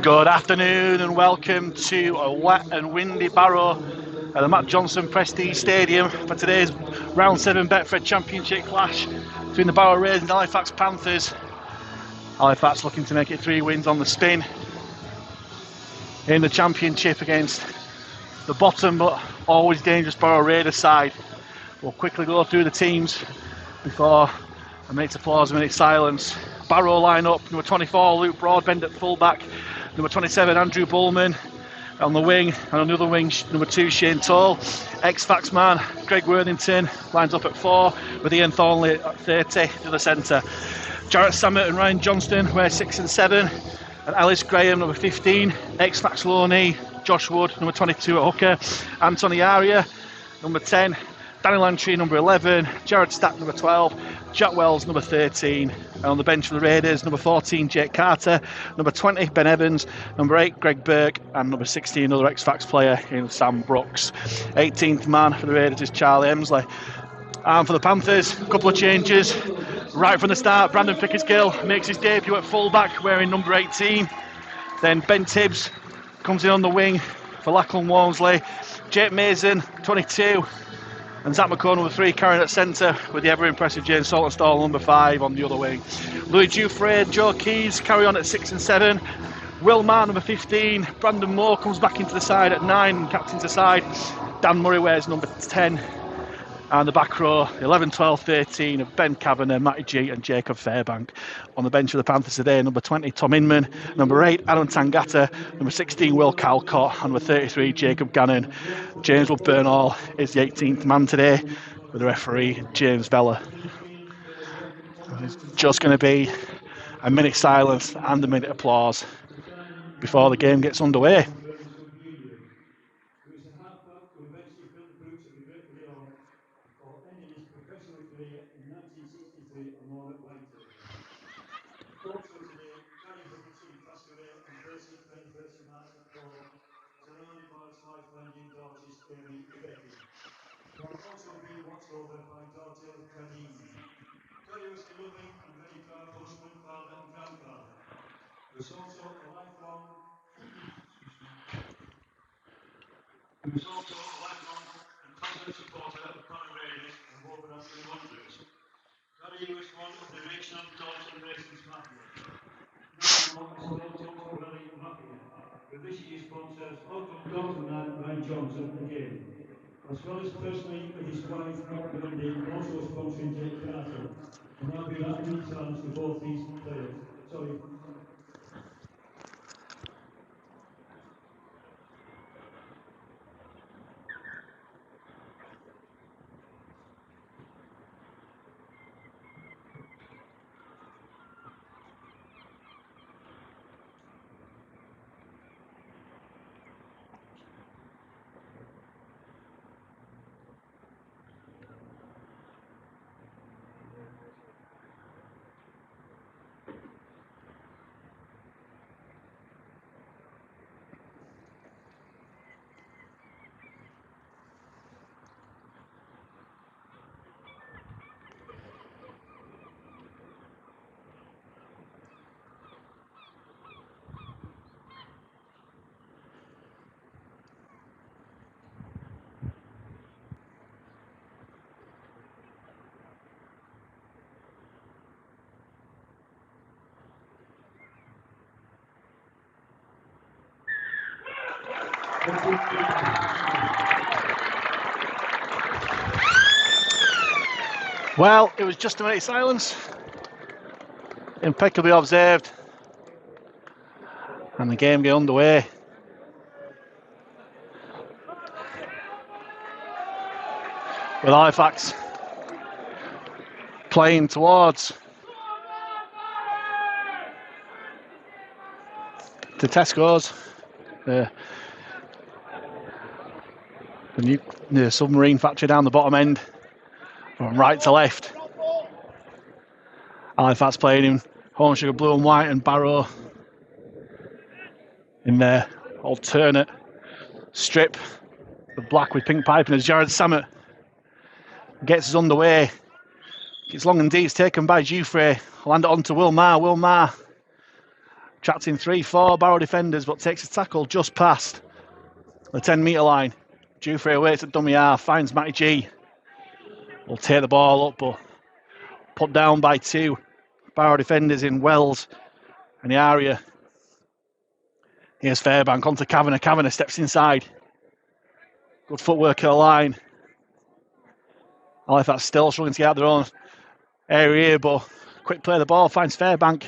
Good afternoon and welcome to a wet and windy Barrow at the Matt Johnson Prestige Stadium for today's Round 7 Betfred Championship clash between the Barrow Raiders and the Halifax Panthers. Halifax looking to make it 3 wins on the spin in the championship against the bottom but always dangerous Barrow Raiders side. We'll quickly go through the teams before a minute's applause, a minute's silence. Barrow line up, number 24 Luke Broadbent at fullback, number 27 Andrew Bullman on the wing, and on the other wing number 2 Shane Toll. Ex-Fax man Greg Worthington lines up at 4 with Ian Thornley at 30 to the centre. Jarrett Sammett and Ryan Johnston wear 6 and 7, and Alice Graham number 15, Ex-Fax Loney, Josh Wood number 22 at hooker, Anthony Aria number 10, Danny Lantry number 11, Jared Stack number 12, Jack Wells number 13, and on the bench for the Raiders number 14 Jake Carter, number 20 Ben Evans, number 8 Greg Burke, and number 16 another Ex-Fax player in Sam Brooks. 18th man for the Raiders is Charlie Emsley. And for the Panthers, a couple of changes right from the start. Brandon Pickersgill makes his debut at fullback wearing number 18. Then Ben Tibbs comes in on the wing for Lachlan Walmsley. Jake Mason 22. And Zach McCone number 3 carrying at centre with the ever impressive James Saltonstall number 5 on the other wing. Louis Dufresne and Joe Keys carry on at 6 and 7. Will Marr number 15. Brandon Moore comes back into the side at 9 and captains the side. Dan Murray wears number 10. And the back row, 11, 12, 13 of Ben Kavanagh, Matty G and Jacob Fairbank. On the bench for the Panthers today, number 20 Tom Inman, number 8 Adam Tangata, number 16 Will Calcott, and number 33 Jacob Gannon. James Woodburn-Hall is the 18th man today with the referee James Vella. It's just going to be a minute silence and a minute applause before the game gets underway. He was also a lifelong and constant supporter of the Barrow Raiders and Wolverhampton Wanderers. Gary was one of the original Dalton Racing's mafia. Now is Dalton Rally Mafia. The this year's sponsors Dalton and Ryan Johnson again. As well as personally with his wife, Mark Wendy, also sponsoring Jake Carter. And I'll be that many times to both these players. Sorry. Well, it was just a minute silence, impeccably observed, and the game get underway. With Halifax playing towards the Tesco's, the submarine factory down the bottom end, from right to left. Halifax playing in Home Sugar Blue and White, and Barrow in their alternate strip of black with pink piping as Jared Sammett gets us underway. It's long and deep, it's taken by Dufresne. Land it on to Will Marr. Will Marr Attracting 3-4 Barrow defenders, but takes a tackle just past the 10-metre line. Jufrey waits at dummy half, finds Matty G. Will take the ball up, but put down by 2 Barrow defenders in Wells and the area. Here's Fairbank onto Kavanagh. Kavanagh steps inside. Good footwork at the line. Halifax still struggling to get out their own area here, but quick play of the ball finds Fairbank.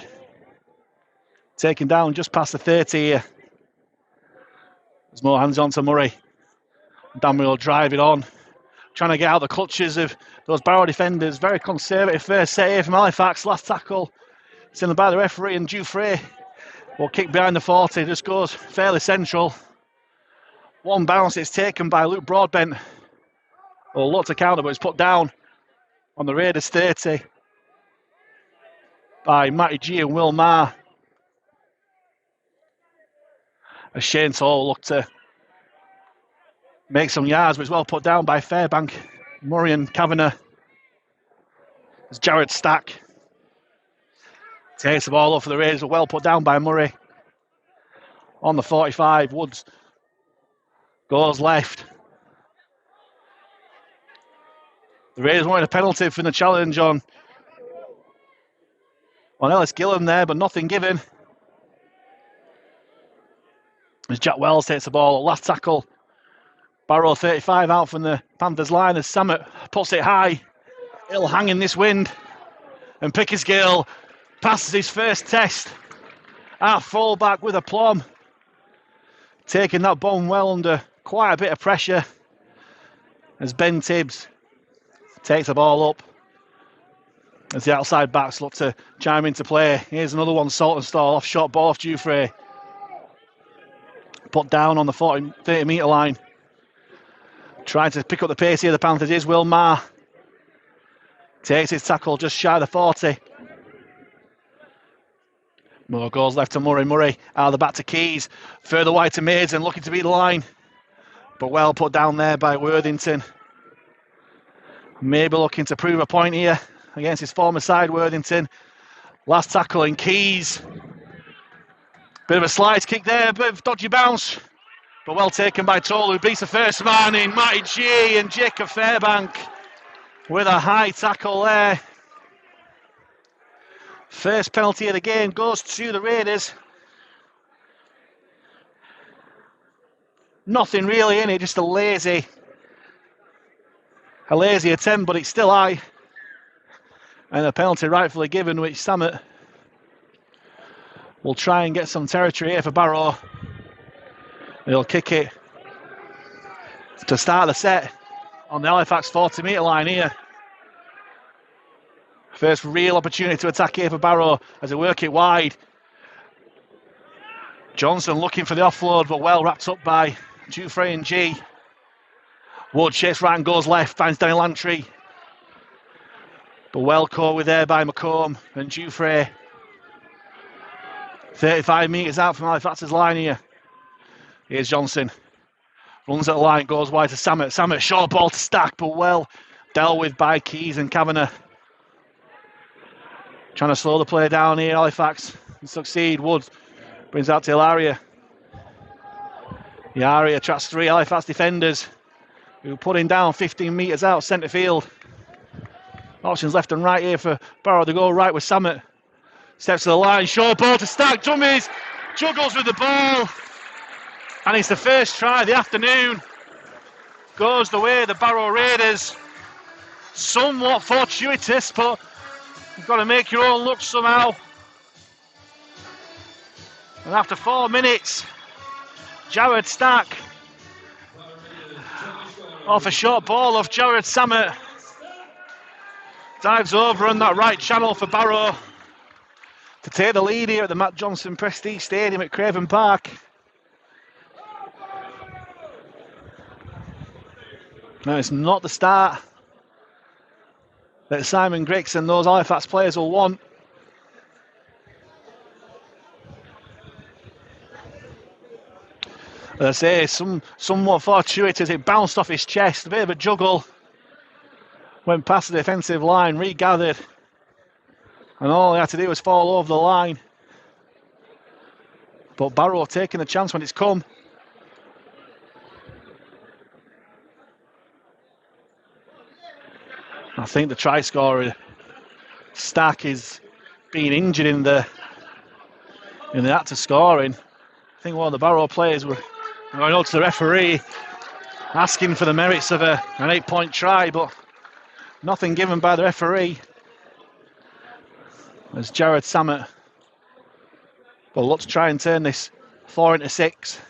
Taken down just past the 30 here. There's more hands on to Murray. Danbury will drive it on. Trying to get out the clutches of those Barrow defenders. Very conservative first set here from Halifax. Last tackle. It's in by the referee, and Jufrey will kick behind the 40. Just goes fairly central. One bounce. It's taken by Luke Broadbent. Will look to counter, but it's put down on the Raiders 30 by Matty G and Will Marr. As Shane Toll looked to make some yards, but it's well put down by Fairbank. Murray and Kavanagh. As Jared Stack takes the ball up for the Raiders, well put down by Murray. On the 45, Woods goes left. The Raiders wanted a penalty from the challenge on Ellis Gillam there, but nothing given. As Jack Wells takes the ball, last tackle. Barrow 35 out from the Panthers line as Samet puts it high. It'll hang in this wind. And Pickersgill passes his first test at fullback with aplomb. Taking that bomb well under quite a bit of pressure as Ben Tibbs takes the ball up. As the outside backs look to chime into play. Here's another one, Saltonstall, off short ball off Jufrey. Put down on the 30 metre line. Trying to pick up the pace here, the Panthers is Will Marr. Takes his tackle just shy of the 40. More goes left to Murray. Murray out of the back to Keys. Further wide to Maidsen, looking to beat the line. But well put down there by Worthington. Maybe looking to prove a point here against his former side, Worthington. Last tackle in Keys. Bit of a slide kick there, a bit of dodgy bounce. But well taken by Toll, who beats the first man in Matty G, and Jacob Fairbank with a high tackle there. First penalty of the game goes to the Raiders. Nothing really in it, just a lazy attempt, but it's still high. And a penalty rightfully given, which Samet will try and get some territory here for Barrow. He'll kick it to start the set on the Halifax 40 metre line here. First real opportunity to attack here for Barrow as they work it wide. Johnson looking for the offload, but well wrapped up by Jufrey and G. Wood shakes right and goes left, finds Danny Lantry. But well caught with there by McComb and Jufrey. 35 metres out from Halifax's line here. Here's Johnson. Runs at the line, goes wide to Samet. Samet, short ball to Stack, but well dealt with by Keys and Kavanagh. Trying to slow the play down here, Halifax. And succeed. Wood brings out to Ilaria. Ilaria attracts 3 Halifax defenders who put him down 15 metres out, centre field. Options left and right here for Barrow to go right with Samet. Steps to the line, short ball to Stack, dummies, juggles with the ball. And it's the first try of the afternoon. Goes the way of the Barrow Raiders. Somewhat fortuitous, but you've got to make your own luck somehow. And after 4 minutes, Jared Stack off a short ball of Jared Samet. Dives over on that right channel for Barrow to take the lead here at the Matt Johnson Prestige Stadium at Craven Park. Now, it's not the start that Simon Griggs and those Halifax players will want. As I say, somewhat fortuitous. It bounced off his chest, a bit of a juggle. Went past the defensive line, regathered. And all he had to do was fall over the line. But Barrow taking the chance when it's come. I think the try scorer, Stack, is being injured in the act of scoring. I think one of the Barrow players were going up to the referee asking for the merits of an 8-point try, but nothing given by the referee. As Jared Samet will look to try and turn this 4 into 6.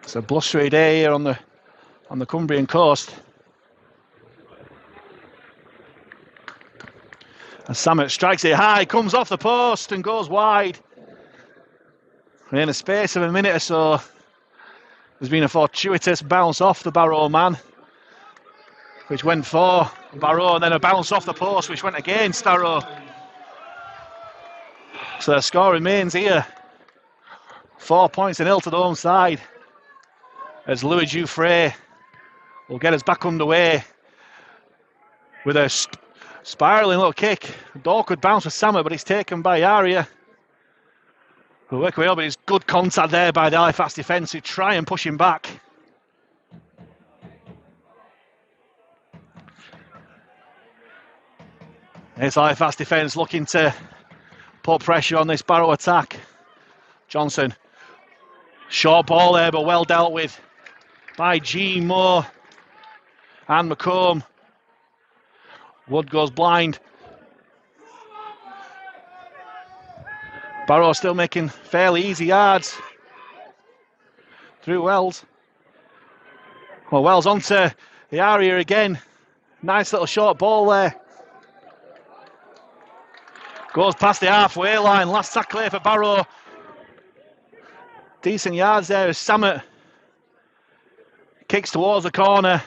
It's a blustery day here on the Cumbrian coast. As Samet strikes it high, comes off the post and goes wide. And in a space of a minute or so, there's been a fortuitous bounce off the Barrow man, which went for Barrow, and then a bounce off the post, which went against Barrow. So the score remains here. 4 points to nil to the home side, as Louis Jouffret will get us back underway with a spiralling little kick. The awkward bounce with Samet, but he's taken by Aria. Who'll work away, but it's good contact there by the Halifax defence who try and push him back. It's Halifax defence looking to put pressure on this Barrow attack. Johnson, short ball there, but well dealt with by G. Moore and McComb. Wood goes blind. Barrow still making fairly easy yards through Wells. Well, Wells onto the area again. Nice little short ball there. Goes past the halfway line. Last tackle here for Barrow. Decent yards there as Samet kicks towards the corner.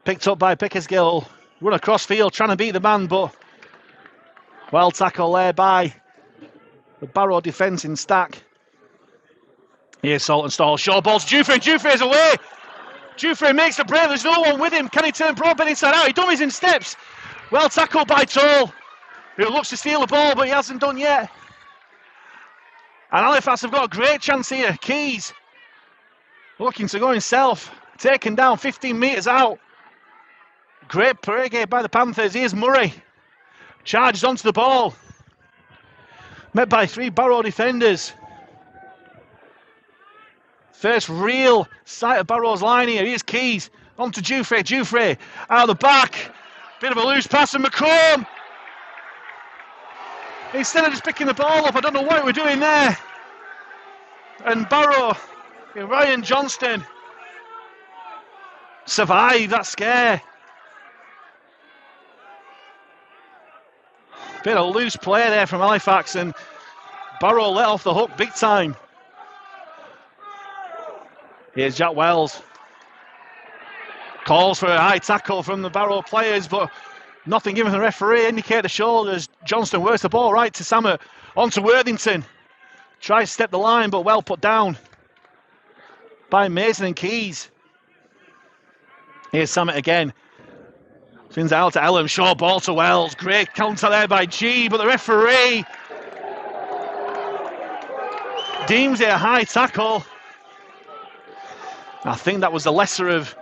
Picked up by Pickersgill. Run across field trying to beat the man, but well tackled there by the Barrow defence in Stack. Here's Saltonstall. Short balls. Jouffret's away. Jouffret makes the break. There's no one with him. Can he turn Broadbent inside out? He dummies in steps. Well tackled by Toll, who looks to steal the ball, but he hasn't done yet. And Halifax have got a great chance here. Keys looking to go himself. Taken down 15 metres out. Great parade by the Panthers. Here's Murray. Charges onto the ball. Met by 3 Barrow defenders. First real sight of Barrow's line here. Here's Keys. Onto Jouffret. Jouffret out of the back. Bit of a loose pass from McComb. Instead of just picking the ball up, I don't know what we're doing there. And Barrow, Ryan Johnston, survived that scare. Bit of loose play there from Halifax, and Barrow let off the hook big time. Here's Jack Wells. Calls for a high tackle from the Barrow players, but nothing given the referee. Indicate the shoulders. Johnston works the ball right to Samet. On to Worthington. Tries to step the line, but well put down by Mason and Keys. Here's Samet again. Spins out to Ellum. Short ball to Wells. Great counter there by G, but the referee deems it a high tackle. I think that was the lesser of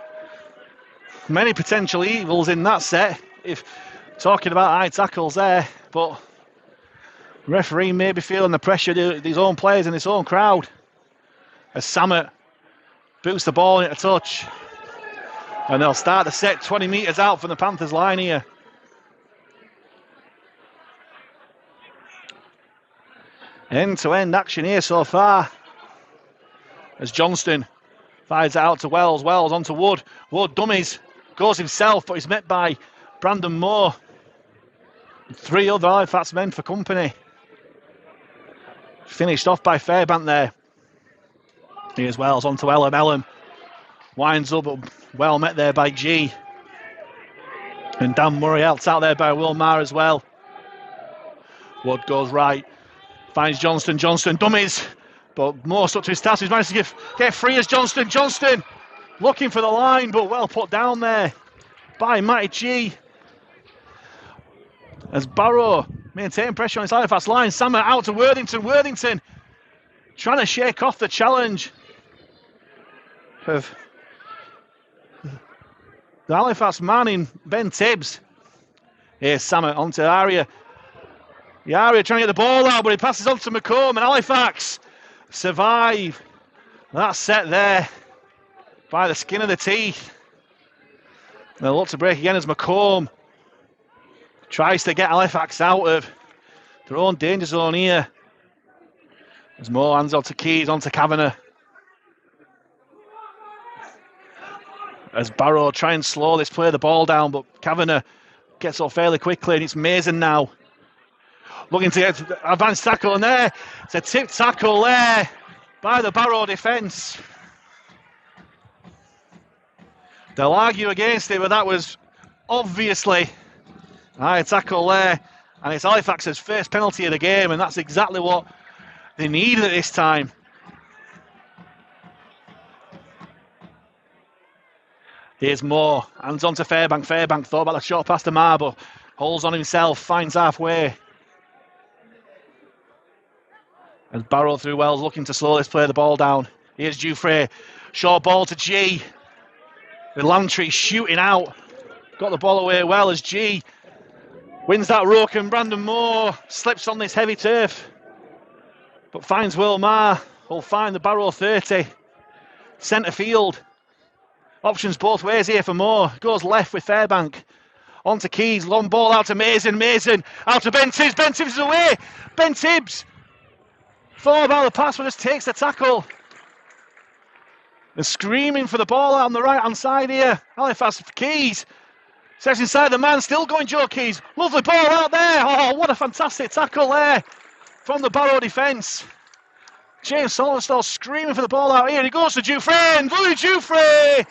many potential evils in that set, if talking about high tackles there, but the referee may be feeling the pressure of his own players and his own crowd as Samet boots the ball into touch, and they'll start the set 20 metres out from the Panthers line here. End-to-end action here so far as Johnston fires it out to Wells. Wells onto Wood. Wood dummies, goes himself, but he's met by Brandon Moore. 3 other Halifax men for company. Finished off by Fairbank there. Here's Wells onto Ellum. Ellum winds up, but well met there by G. And Dan Murray helped out there by Will Maher as well. Wood goes right. Finds Johnston. Johnston dummies, but Moore stuck to his task. He's managed to get free as Johnston. Johnston looking for the line, but well put down there by Matty G. As Barrow Maintain pressure on his Halifax line. Samet out to Worthington. Worthington trying to shake off the challenge of the Halifax man in Ben Tibbs. Here's Samet onto Aria. The Aria trying to get the ball out, but he passes on to McComb, and Halifax survive that set there by the skin of the teeth. They'll look to break again as McComb tries to get Halifax out of their own danger zone here. There's more hands on to Keys, on to Kavanagh. As Barrow try and slow this play the ball down, but Kavanagh gets off fairly quickly, and it's Mason now. Looking to get advanced tackle, and there, it's a tip tackle there by the Barrow defence. They'll argue against it, but that was obviously a high tackle there, and it's Halifax's first penalty of the game, and that's exactly what they needed at this time. Here's Moore, hands on to Fairbank. Fairbank thought about the short pass to Marble, holds on himself, finds halfway. As Barrow through Wells looking to slow this play the ball down. Here's Dufresne, short ball to G. With Lantry shooting out. Got the ball away well as G wins that ruck, and Brandon Moore slips on this heavy turf. But finds Will Maher, who'll find the Barrow 30. Centre field. Options both ways here for Moore. Goes left with Fairbank. On to Keys, long ball out to Mason. Mason out to Ben Tibbs. Ben Tibbs is away. Ben Tibbs thought about the pass, but just takes the tackle. They're screaming for the ball out on the right hand side here. Halifax for Keys. Sets inside the man, still going Joe Keys. Lovely ball out there. Oh, what a fantastic tackle there from the Barrow defence. James Sollenstall screaming for the ball out here. He goes to Dufresne, and Louis Dufresne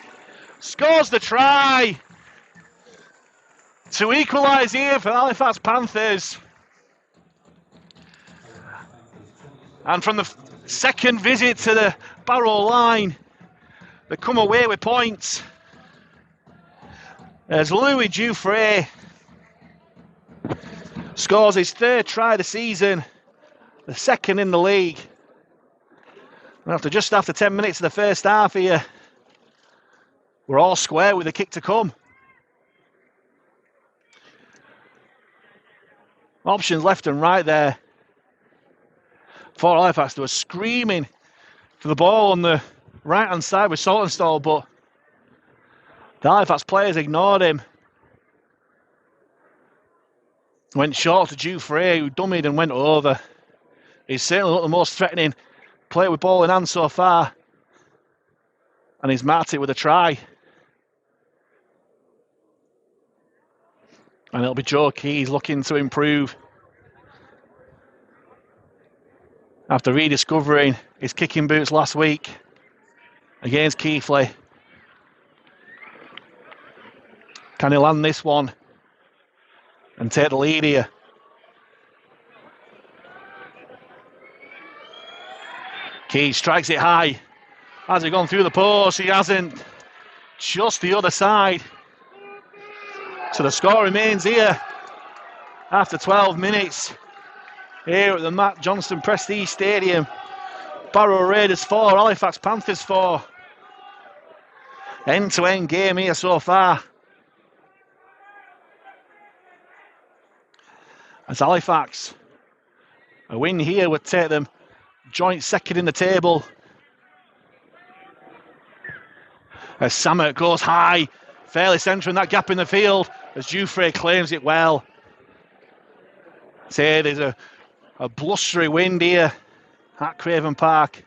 scores the try to equalise here for the Halifax Panthers. And from the second visit to the Barrow line, they come away with points. As Louis Dufresne scores his third try of the season, the second in the league. Just after 10 minutes of the first half here, we're all square with a kick to come. Options left and right there for Halifax. They were screaming for the ball on the right-hand side with Saltonstall, but the Halifax players ignored him. Went short to Dufresne, who dummied and went over. He's certainly not the most threatening player with ball in hand so far. And he's marked it with a try. And it'll be Joe Keys looking to improve after rediscovering his kicking boots last week against Keighley. Can he land this one and take the lead here? Keys strikes it high. Has he gone through the post? He hasn't. Just the other side. So the score remains here after 12 minutes here at the Matt Johnston Prestige Stadium. Barrow Raiders 4, Halifax Panthers 4. End-to-end game here so far. As Halifax, a win here would take them joint second in the table. As Samet goes high, fairly centering that gap in the field, as Dufresne claims it well. Say there's a blustery wind here at Craven Park.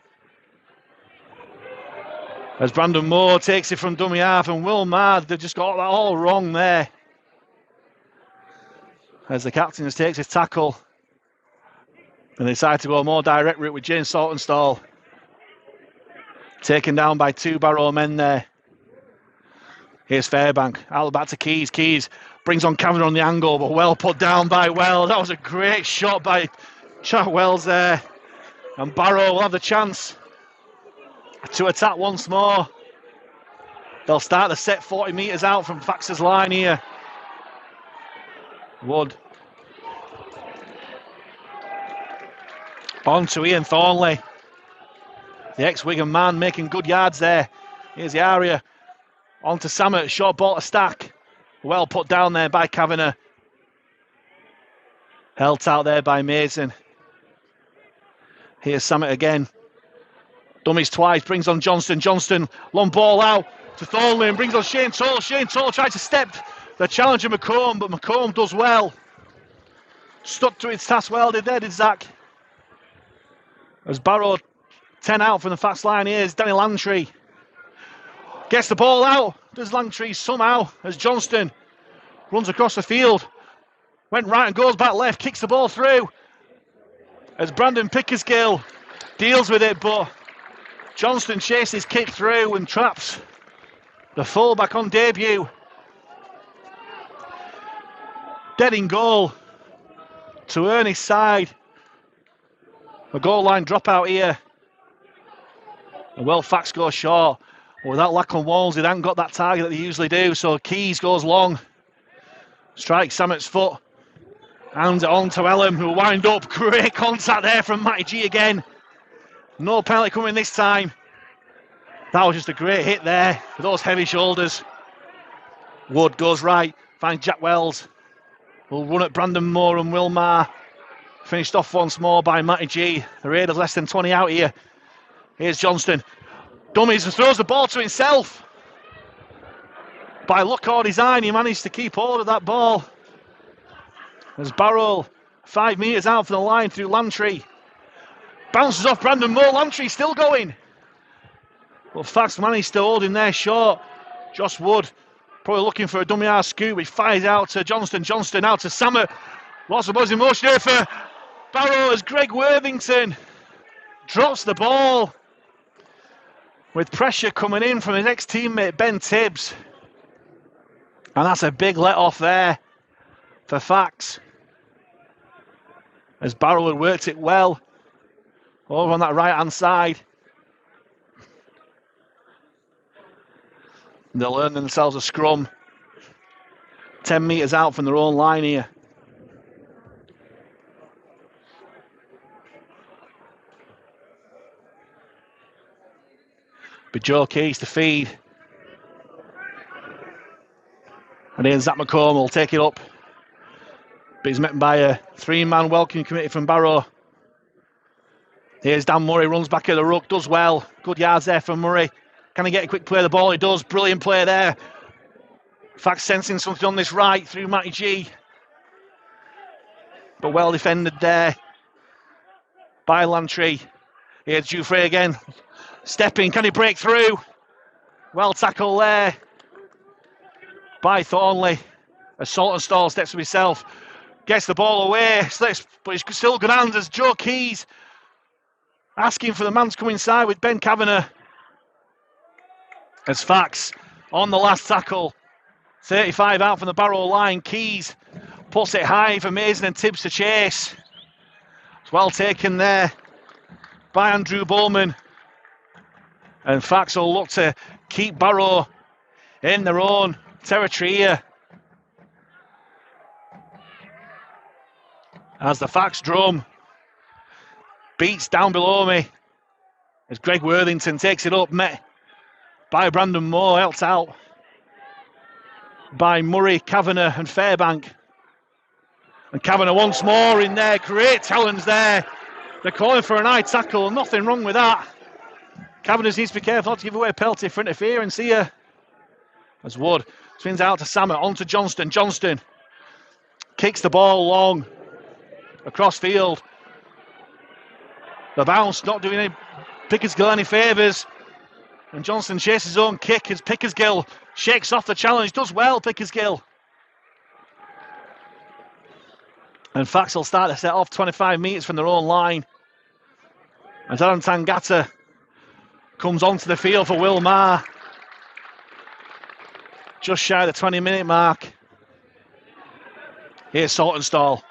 As Brandon Moore takes it from dummy half, and Will Maher, they've just got that all wrong there. As the captain just takes his tackle, and they decide to go a more direct route with James Saltonstall. Taken down by two Barrow men there. Here's Fairbank, out back to Keys. Keys brings on Kavanagh on the angle, but well put down by Wells. That was a great shot by Chad Wells there. And Barrow will have the chance to attack once more. They'll start the set 40 metres out from Fax's line here. Wood On to Ian Thornley. The ex-Wigan man making good yards there. Here's the area. On to Samet. Short ball to Stack. Well put down there by Kavanagh. Held out there by Mason. Here's Samet again. Dummies twice. Brings on Johnston. Johnston. Long ball out to Thornley and brings on Shane Toll. Shane Toll tried to step the challenger McComb, but McComb does well. Stuck to its task well, did Zach. As Barrow 10 out from the fast line, here's Danny Langtree. Gets the ball out, does Langtree somehow, as Johnston runs across the field. Went right and goes back left, kicks the ball through. As Brandon Pickersgill deals with it, but Johnston chases kick through and traps the fullback on debut. Dead in goal to earn his side. A goal line dropout here. And well, Fax goes short. Without Lachlan Walls, they haven't got that target that they usually do. So Keys goes long. Strikes Samet's foot. Hands it on to Ellum, who wind up. Great contact there from Matty G again. No penalty coming this time. That was just a great hit there with those heavy shoulders. Wood goes right, finds Jack Wells. Will run at Brandon Moore and Wilmar. Finished off once more by Matty G. The Raiders less than 20 out here. Here's Johnston. Dummies and throws the ball to himself. By luck or design, he managed to keep hold of that ball. As Barrow 5 metres out from the line through Langtree. Bounces off Brandon Moore. Langtree still going. But Fax managed to hold him there short. Josh Wood probably looking for a dummy half scoop. He fires out to Johnston. Johnston out to Samet. Lots of buzz in motion here for Barrow as Greg Worthington drops the ball with pressure coming in from his ex-teammate Ben Tibbs. And that's a big let off there for Fax. As Barrow had worked it well over on that right-hand side. They'll earn themselves a scrum. 10 metres out from their own line here. But Joe Keys to feed. And then Zach McComb will take it up. But he's met by a 3-man welcome committee from Barrow. Here's Dan Murray, runs back at the ruck, does well. Good yards there from Murray. Can he get a quick play of the ball? He does. Brilliant play there. Fact sensing something on this right through Matty G. But well defended there by Langtree. Here's Jufrey again. Stepping, can he break through? Well tackled there by Thornley. As Saltonstall steps to himself. Gets the ball away, slips, but he's still good hands as Joe Keys asking for the man to come inside with Ben Kavanagh. As Fax on the last tackle. 35 out from the Barrow line. Keys puts it high for Mason and Tibbs to chase. It's well taken there by Andrew Bowman. And Fax will look to keep Barrow in their own territory here. As the Fax drum beats down below me. As Greg Worthington takes it up, met by Brandon Moore, helped out by Murray, Kavanagh and Fairbank. And Kavanagh once more in there. Great challenge there. They're calling for an high tackle. Nothing wrong with that. Kavanagh needs to be careful not to give away a penalty for interference here. As Wood swings out to Samet, on to Johnston. Johnston kicks the ball long across field. The bounce not doing any Pickersgill any favours. And Johnston chases his own kick as Pickersgill shakes off the challenge. Does well, Pickersgill. And Fax will start to set off 25 metres from their own line. And Adam Tangata comes onto the field for Wilmar. Just shy of the 20-minute mark. Here's Saltonstall.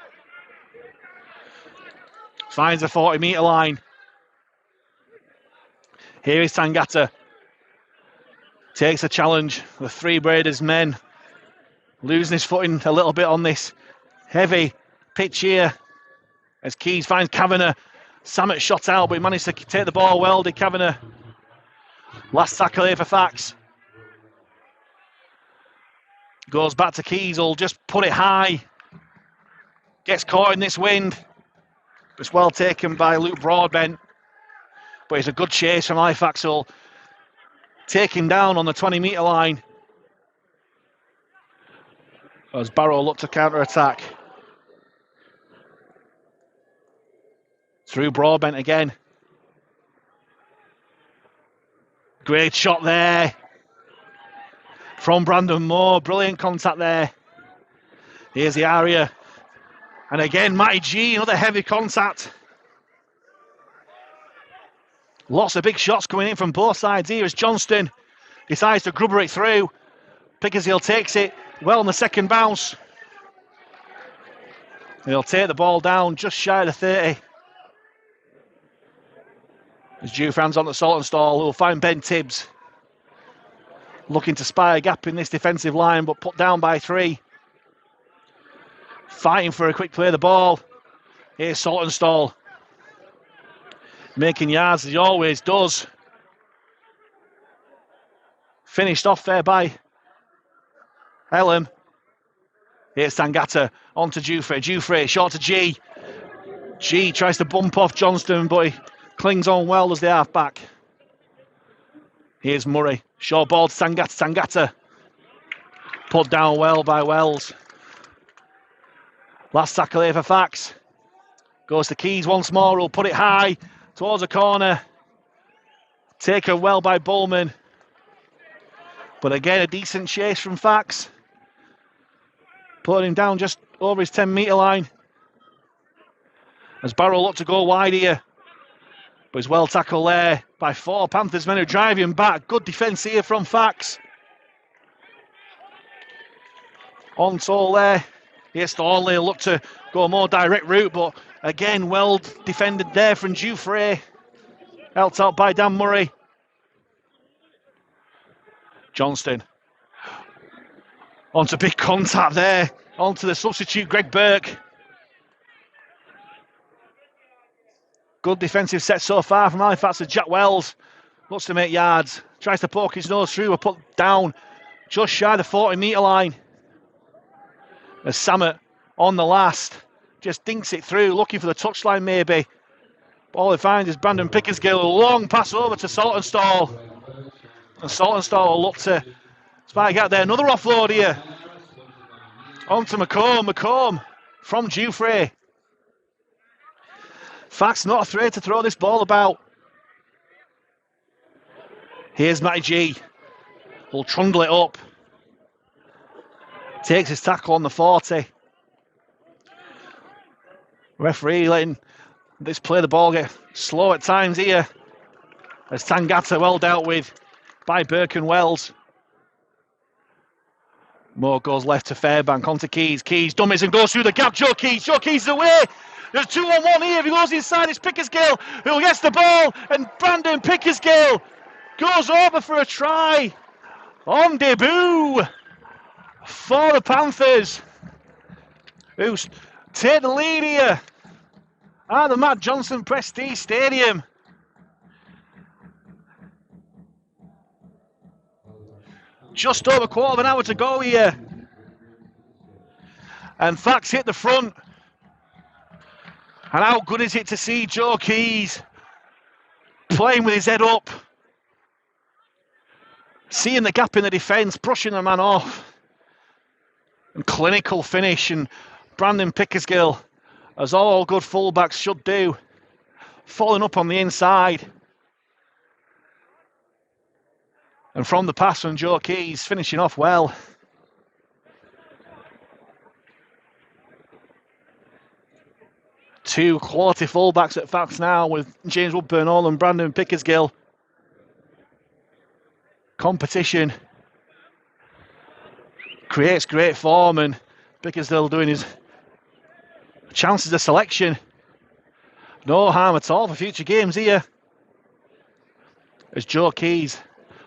Finds the 40-metre line. Here is Tangata. Takes a challenge. The 3 Raiders men losing his footing a little bit on this heavy pitch here. As Keys finds Kavanagh. Samet shot out, but he managed to take the ball well, did Kavanagh. Last tackle here for Fax. Goes back to Kiesel, just put it high. Gets caught in this wind. It's well taken by Luke Broadbent. But it's a good chase from Halifax, so taking down on the 20-metre line. As Barrow looked to counter-attack. Through Broadbent again. Great shot there. From Brandon Moore. Brilliant contact there. Here's the area. And again, Matty G, another heavy contact. Lots of big shots coming in from both sides here as Johnston decides to grubber it through. Pickersgill takes it well on the second bounce. He'll take the ball down just shy of the 30. As Dufran's on the Saltonstall, who'll find Ben Tibbs. Looking to spy a gap in this defensive line, but put down by 3. Fighting for a quick play of the ball. Here's Saltonstall. Making yards as he always does. Finished off there by Elam. Here's Tangata on to Jufre. Jufre short to G. G tries to bump off Johnston, but he clings on well as the half-back. Here's Murray. Short ball to Tangata. Tangata. Put down well by Wells. Last tackle here for Fax. Goes to Keys once more. He'll put it high towards the corner. Taken well by Bullman. But again, a decent chase from Fax. Putting him down just over his 10-metre line. As Barrow looked to go wide here. But he's well tackled there by 4 Panthers men who drive him back. Good defence here from Fax. On toll there. Here's Thornley, look to go a more direct route, but again, well defended there from Dufresne. Helped out by Dan Murray. Johnston. Onto big contact there. Onto the substitute, Greg Burke. Good defensive set so far from Halifax as Jack Wells. Looks to make yards. Tries to poke his nose through, but put down just shy of the 40-metre line. As Samet on the last just dinks it through, looking for the touchline maybe. But all he finds is Brandon Pickersgill. A long pass over to Saltonstall. And Saltonstall will look to spike out there. Another offload here. On to McComb. McComb from Dufresne. Fax not afraid to throw this ball about. Here's Matty G. Will trundle it up. Takes his tackle on the 40. Referee letting this play the ball get slow at times here. As Tangata well dealt with by Burke and Wells. Moore goes left to Fairbank, onto Keys. Keys dummies and goes through the gap. Joe Keys. Joe Keys is away. There's 2-on-1 here. If he goes inside, it's Pickersgill who gets the ball. And Brandon Pickersgill goes over for a try on debut for the Panthers, who take the lead here at the Matt Johnson Prestige Stadium. Just over a quarter of an hour to go here. And Fax hit the front. And how good is it to see Joe Keys playing with his head up, seeing the gap in the defence, brushing the man off. And clinical finish, and Brandon Pickersgill, as all good fullbacks should do, following up on the inside. And from the pass from Joe Keys, finishing off well. Two quality fullbacks at Fax now with James Woodburn-All and Brandon Pickersgill. Competition creates great form, and Pickersgill doing his chances of selection. No harm at all for future games here. As Joe Keys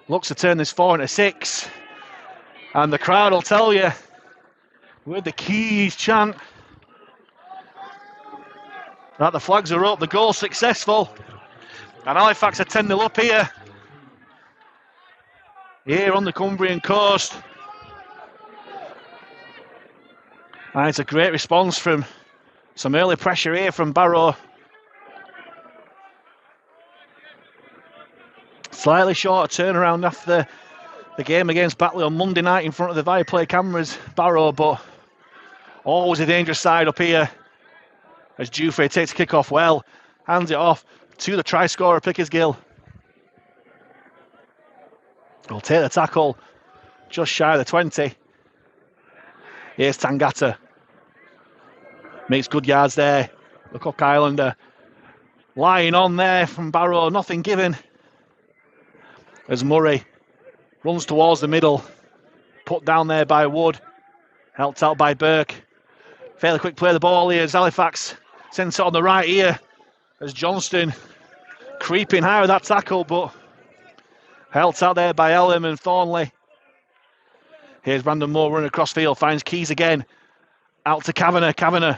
looks to turn this 4 into 6. And the crowd will tell you with the Keys chant. That the flags are up, the goal successful. And Halifax are 10-0 up here. Here on the Cumbrian coast. And it's a great response from some early pressure here from Barrow. Slightly shorter turnaround after the game against Batley on Monday night in front of the Viaplay cameras, Barrow, but always a dangerous side up here as Dufresne takes the kickoff well, hands it off to the try scorer Pickersgill. He'll take the tackle just shy of the 20. Here's Tangata. Makes good yards there. The Cook Islander lying on there from Barrow, nothing given. As Murray runs towards the middle, put down there by Wood, helped out by Burke. Fairly quick play of the ball here as Halifax sends it on the right here as Johnston creeping high with that tackle, but helped out there by Elm and Thornley. Here's Brandon Moore running across field, finds Keys again, out to Kavanagh. Kavanagh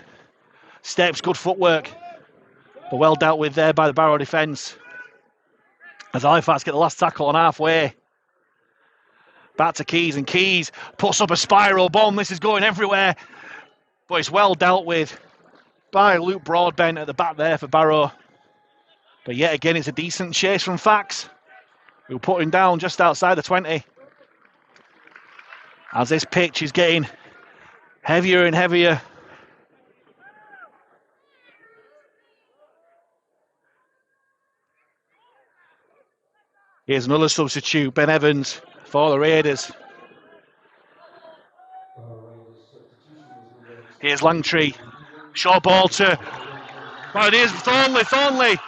steps, good footwork, but well dealt with there by the Barrow defence. As Halifax get the last tackle on halfway. Back to Keys, and Keys puts up a spiral bomb. This is going everywhere, but it's well dealt with by Luke Broadbent at the back there for Barrow. But yet again, it's a decent chase from Fax, who put him down just outside the 20. As this pitch is getting heavier and heavier. Here's another substitute, Ben Evans, for the Raiders. Here's Langtree. Short ball to... Well, it is Thornley.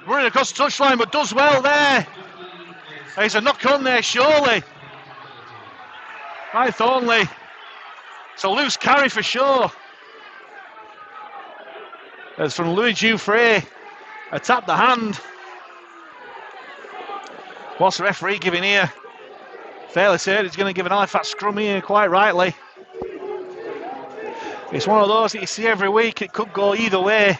Running across the touchline, but does well there. There's a knock on there, surely. By Thornley. It's a loose carry for sure. As from Louis Dufresne. A tap the hand. What's the referee giving here? Fairly certain he's going to give an Halifax scrum here, quite rightly. It's one of those that you see every week. It could go either way.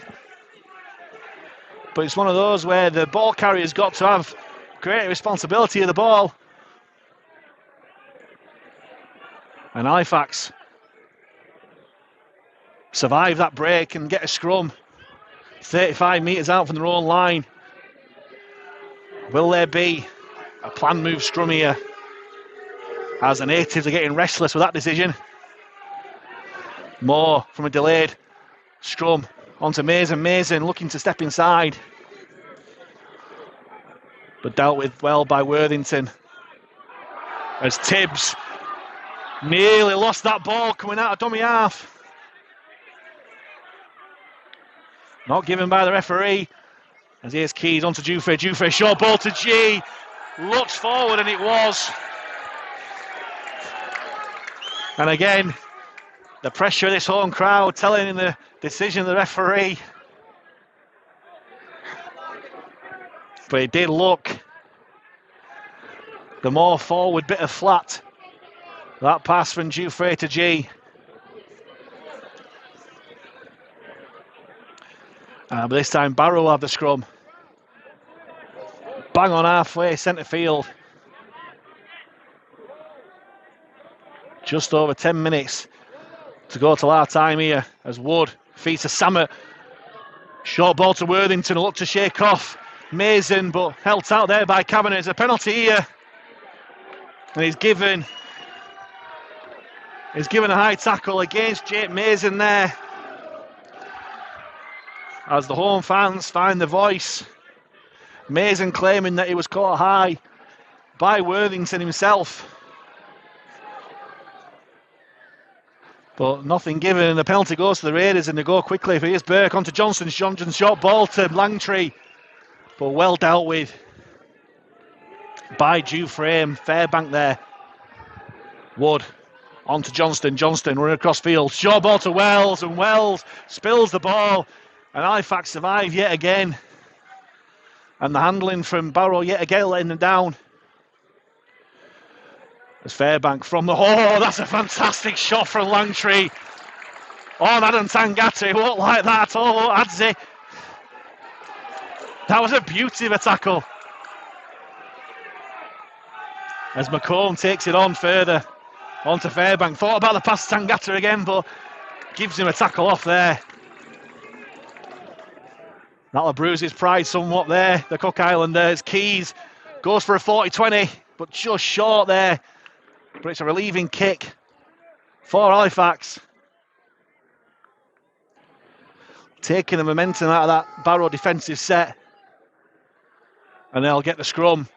But it's one of those where the ball carrier's got to have great responsibility of the ball. And Halifax survive that break and get a scrum 35 metres out from their own line. Will there be a planned move scrum here? As the natives are getting restless with that decision. Moore from a delayed scrum onto Mason. Mason looking to step inside, but dealt with well by Worthington. As Tibbs nearly lost that ball coming out of dummy half. Not given by the referee. As here's Keys onto Dufresne. Dufresne short ball to G. Looks forward and it was. And again, the pressure of this home crowd telling in the decision of the referee. But it did look the more forward bit of flat. That pass from Dufresne to G. But this time Barrow will have the scrum. Bang on halfway, centre field. Just over 10 minutes to go till our time here as Wood feeds to Samet. Short ball to Worthington, look to shake off Mason, but held out there by Kavanagh. There's a penalty here. And he's given a high tackle against Jake Mason there. As the home fans find the voice. Mason claiming that he was caught high by Worthington himself. But nothing given, and the penalty goes to the Raiders, and they go quickly. Here's Burke onto Johnson. Johnson's short ball to Langtree, but well dealt with by Dufresne. Fairbank there. Wood onto Johnston. Johnston running across field. Short ball to Wells, and Wells spills the ball, and Halifax survive yet again. And the handling from Barrow yet again letting them down. As Fairbank from the... Oh, that's a fantastic shot from Langtree on Adam Tangata. He won't like that at all, Adzi. That was a beauty of a tackle. As McComb takes it on further, onto Fairbank. Thought about the pass to Tangata again, but gives him a tackle off there. That'll bruise his pride somewhat there, the Cook Islanders. Keys goes for a 40-20, but just short there. But it's a relieving kick for Halifax. Taking the momentum out of that Barrow defensive set. And they'll get the scrum.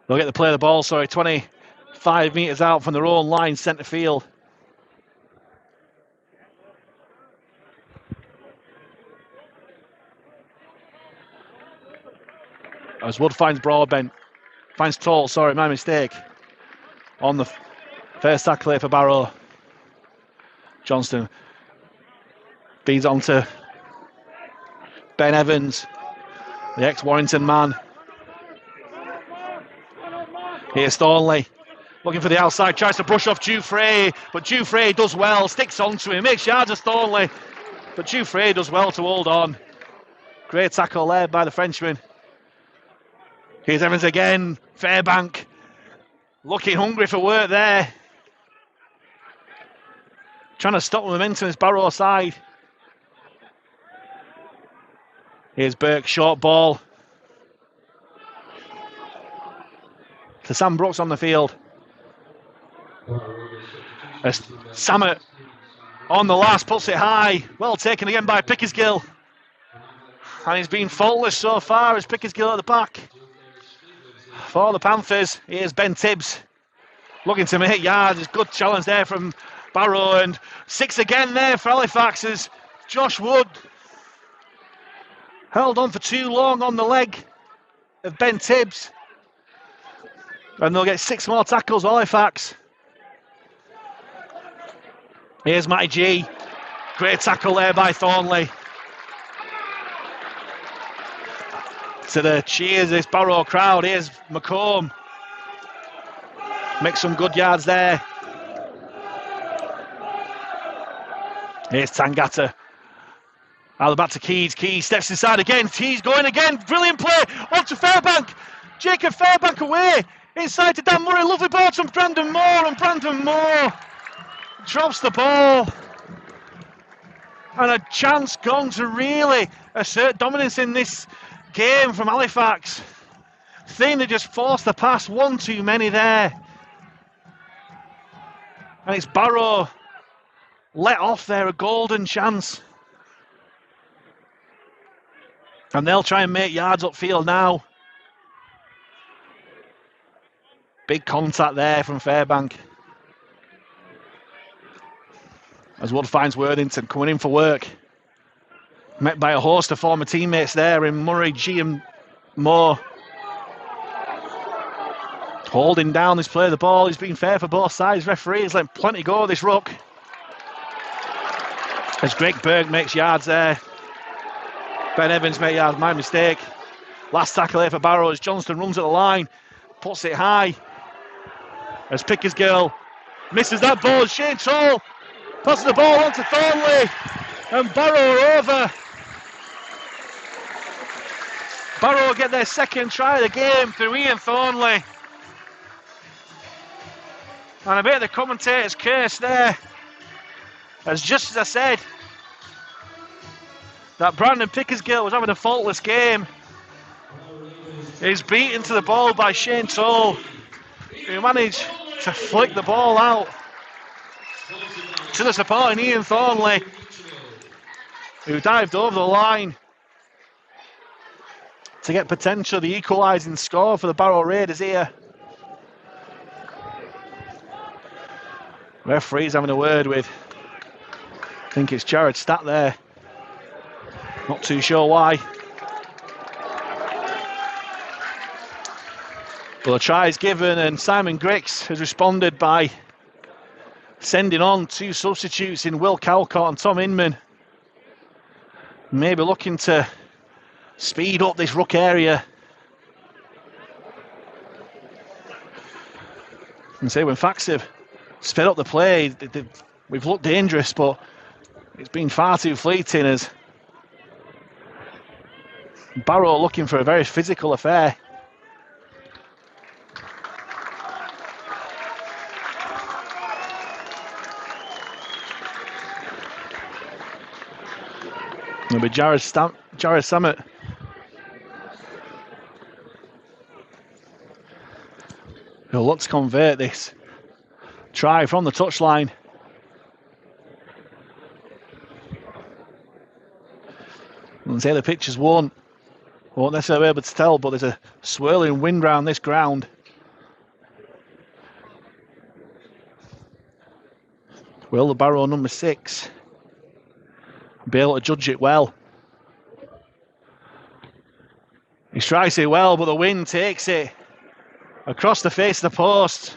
They'll get the play of the ball, 25 metres out from their own line, centre field. As Wood finds Broadbent, finds Toll, my mistake. On the first tackle here for Barrow. Johnston feeds on to Ben Evans, the ex-Warrington man. Here's Thornley, looking for the outside, tries to brush off Dufresne, but Dufresne does well, sticks onto him, makes yards of Thornley, but Dufresne does well to hold on. Great tackle there by the Frenchman. Here's Evans again, Fairbank, looking hungry for work there. Trying to stop the momentum this Barrow side. Here's Burke, short ball. To Sam Brooks on the field. As Samet on the last puts it high. Well taken again by Pickersgill. And he's been faultless so far as Pickersgill at the back. For the Panthers, here's Ben Tibbs. Looking to make yards. It's a good challenge there from Barrow, and 6 again there for Halifax as Josh Wood held on for too long on the leg of Ben Tibbs. And they'll get 6 more tackles, Halifax. Here's Matty G. Great tackle there by Thornley. To the cheers of this Barrow crowd, here's McComb. Makes some good yards there. Here's Tangata. Out the back to Keys. Keys steps inside again. Keys going again. Brilliant play. On to Fairbank. Jacob Fairbank away. Inside to Dan Murray. Lovely ball to Brandon Moore. And Brandon Moore drops the ball. And a chance gone to really assert dominance in this game from Halifax. They just forced the pass. One too many there. And it's Barrow let off there, a golden chance. And they'll try and make yards upfield now. Big contact there from Fairbank. As Wood finds Worthington coming in for work. Met by a host of former teammates there in Murray, G and Moore. Holding down this play of the ball. He's been fair for both sides. Referee has let plenty go of this ruck. As Greg Berg makes yards there. Ben Evans makes yards, my mistake. Last tackle here for Barrow as Johnston runs at the line. Puts it high. As Pickersgill misses that ball. Shane Toll passes the ball on to Thornley. And Barrow over. Barrow get their second try of the game through Ian Thornley. And a bit of the commentator's curse there. As just as I said, that Brandon Pickersgill was having a faultless game. He's beaten to the ball by Shane Toll, who managed to flick the ball out to the supporting Ian Thornley, who dived over the line to get potential the equalising score for the Barrow Raiders here. Referee's having a word with, I think it's Jared Stat there. Not too sure why. But a try is given, and Simon Grix has responded by sending on 2 substitutes in Will Calcott and Tom Inman. Maybe looking to speed up this ruck area. And say when Fax have sped up the play, we've looked dangerous, but It's been far too fleeting as Barrow looking for a very physical affair. It'll be Jared Samet. He'll look to convert this try from the touchline. And say the pictures won't necessarily be able to tell, but there's a swirling wind around this ground. Will the Barrow number 6 be able to judge it well? He strikes it well, but the wind takes it across the face of the post.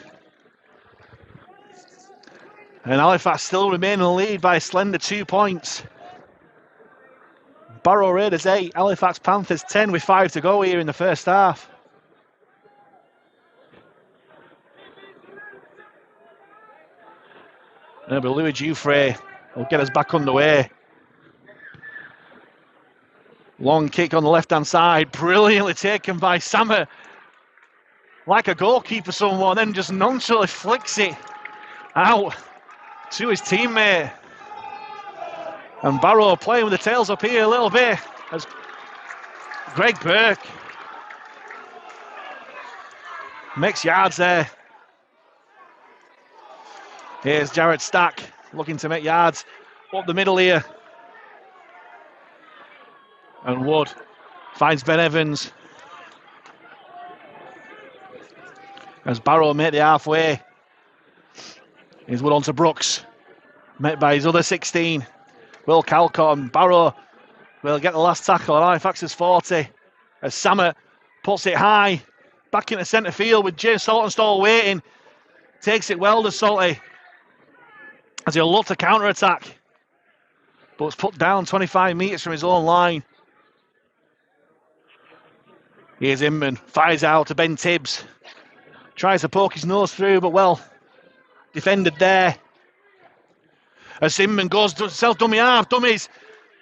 And Halifax still remain in the lead by a slender 2 points. Barrow Raiders 8, Halifax Panthers 10 with 5 to go here in the first half. And it'll be Louis Giuffre will get us back underway. Long kick on the left-hand side, brilliantly taken by Samet. Like a goalkeeper someone, then just nonchalantly flicks it out to his teammate. And Barrow playing with the tails up here a little bit as Greg Burke makes yards there. Here's Jared Stack looking to make yards up the middle here. And Wood finds Ben Evans. As Barrow make the halfway. Here's Wood on to Brooks. Met by his other 16. Will Calcott and Barrow will get the last tackle at Halifax's 40. As Samet puts it high. Back into centre field with James Saltonstall waiting. Takes it well to Salty. As he'll look to counter-attack. But it's put down 25 metres from his own line. Here's Inman, fires out to Ben Tibbs. Tries to poke his nose through, but well defended there. As Inman goes to self-dummy half, dummies.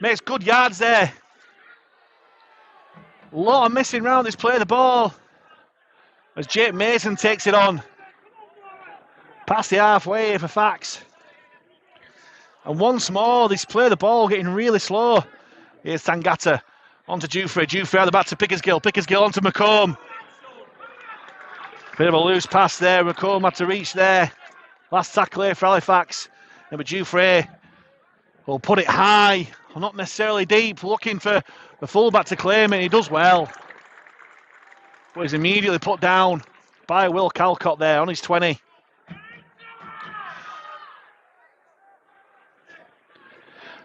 Makes good yards there. A lot of missing round this play of the ball. As Jake Mason takes it on. Past the halfway for Fax. And once more, this play of the ball getting really slow. Here's Tangata. On to Giuffre. Giuffre out the back to Pickersgill. Pickersgill on to McComb. Bit of a loose pass there. McComb had to reach there. Last tackle here for Halifax. But Giuffre will put it high. Not necessarily deep. Looking for the fullback to claim it. He does well. But he's immediately put down by Will Calcott there on his 20.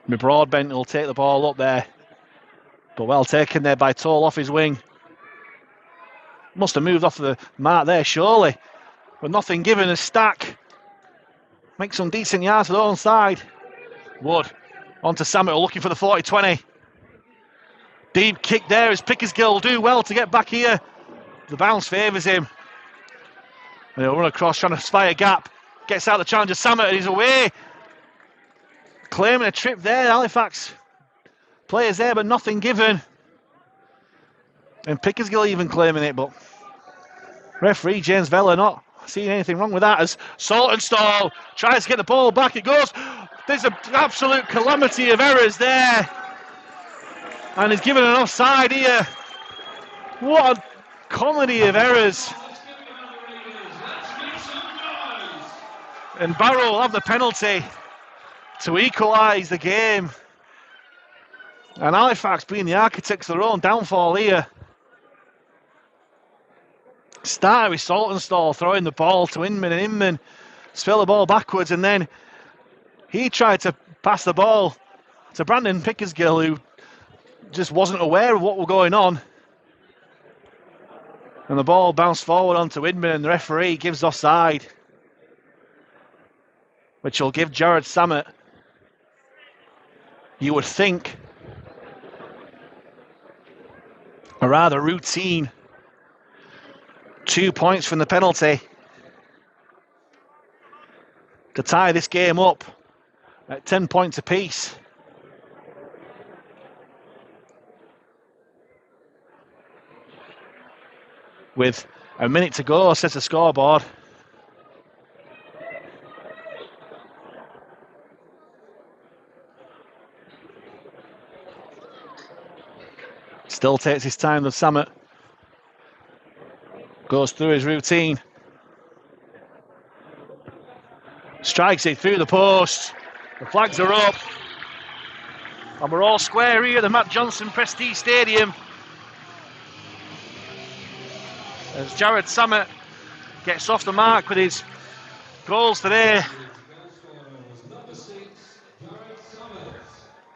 Broadbent will take the ball up there. But well taken there by Toll off his wing. Must have moved off the mark there, surely. But nothing given as Stack. Makes some decent yards to the own side. Wood on to Samuel looking for the 40-20. Deep kick there as Pickersgill will do well to get back here. The bounce favours him. And he'll run across trying to spy a gap. Gets out the challenger Samuel and he's away. Claiming a trip there, Halifax. Players there, but nothing given. And Pickersgill even claiming it, but referee James Vella not seeing anything wrong with that as Saltonstall tries to get the ball back. It goes. There's an absolute calamity of errors there. And he's given an offside here. What a comedy of errors. And Barrow will have the penalty to equalise the game. And Halifax being the architects of their own downfall here. Started with Saltonstall throwing the ball to Inman, and Inman spilled the ball backwards, and then he tried to pass the ball to Brandon Pickersgill, who just wasn't aware of what was going on. And the ball bounced forward onto Inman, and the referee gives offside, which will give Jared Samet, you would think, a rather routine 2 points from the penalty to tie this game up at 10 points apiece. with a minute to go, sets a scoreboard. Still takes his time, the Samet. Goes through his routine. Strikes it through the post. The flags are up. And we're all square here at the Matt Johnson Prestige Stadium. As Jared Samet gets off the mark with his goals today.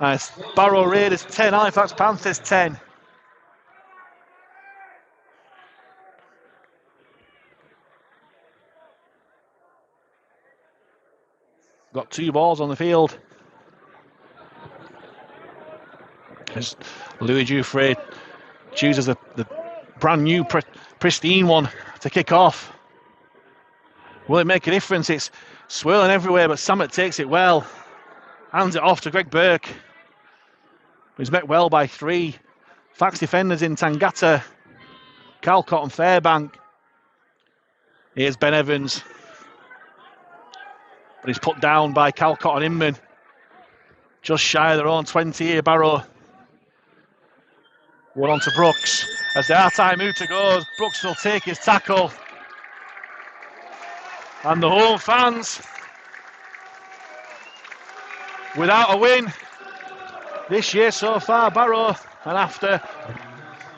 It's Barrow Raiders 10, Halifax Panthers 10. Got 2 balls on the field. As Louis Dufresne chooses the brand new pristine one to kick off. Will it make a difference? It's swirling everywhere, but Samet takes it well. Hands it off to Greg Burke. He's met well by 3 Fax defenders in Tangata, Calcott and Fairbank. Here's Ben Evans. But he's put down by Calcott and Inman. Just shy of their own 20 here, Barrow. One on to Brooks. As the half-time move to go, Brooks will take his tackle. And the home fans, without a win this year so far, Barrow, and after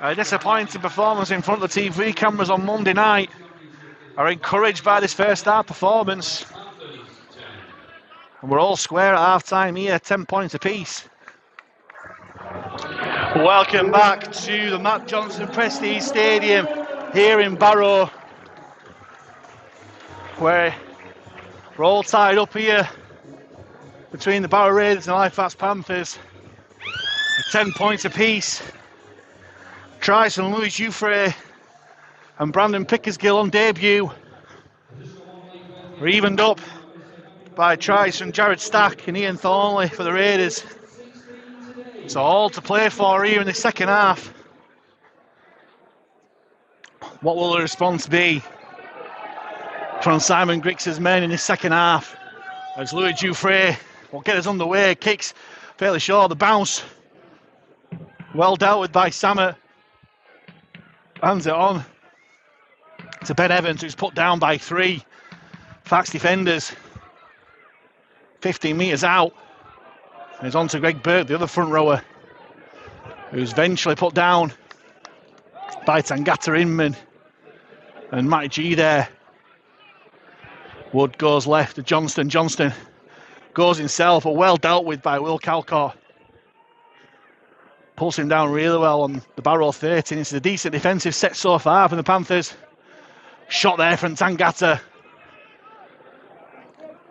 a disappointing performance in front of the TV cameras on Monday night, are encouraged by this first half performance. And we're all square at half-time here, 10 points apiece. Welcome back to the Matt Johnson Prestige Stadium here in Barrow, where we're all tied up here between the Barrow Raiders and Halifax Panthers. 10 points apiece. Tries from Louis Dufresne and Brandon Pickersgill on debut. We're evened up by tries from Jared Stack and Ian Thornley for the Raiders. So all to play for here in the second half. What will the response be from Simon Griggs' men in the second half? As Louis Dufresne will get us underway, kicks fairly short, the bounce. Well dealt with by Samet. Hands it on to Ben Evans, who's put down by 3 Fax defenders. 15 metres out. And it's on to Greg Burke, the other front rower, who's eventually put down by Tangata Inman and Matty G there. Wood goes left to Johnston. Johnston goes himself, but well dealt with by Will Calcott. Pulls him down really well on the Barrow 13. It's a decent defensive set so far from the Panthers. Shot there from Tangata.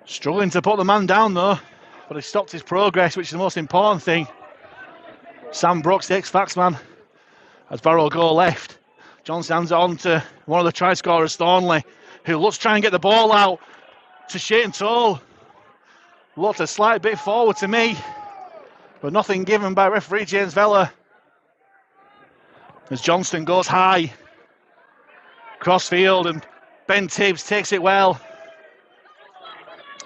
Struggling to put the man down though, but he stopped his progress, which is the most important thing. Sam Brooks, the ex-Fax man, as Barrow go left. Johnson hands it on to one of the try scorers, Thornley, who looks to try and get the ball out to Shane Toll. Looked a slight bit forward to me, but nothing given by referee James Vella. As Johnston goes high, crossfield, and Ben Tibbs takes it well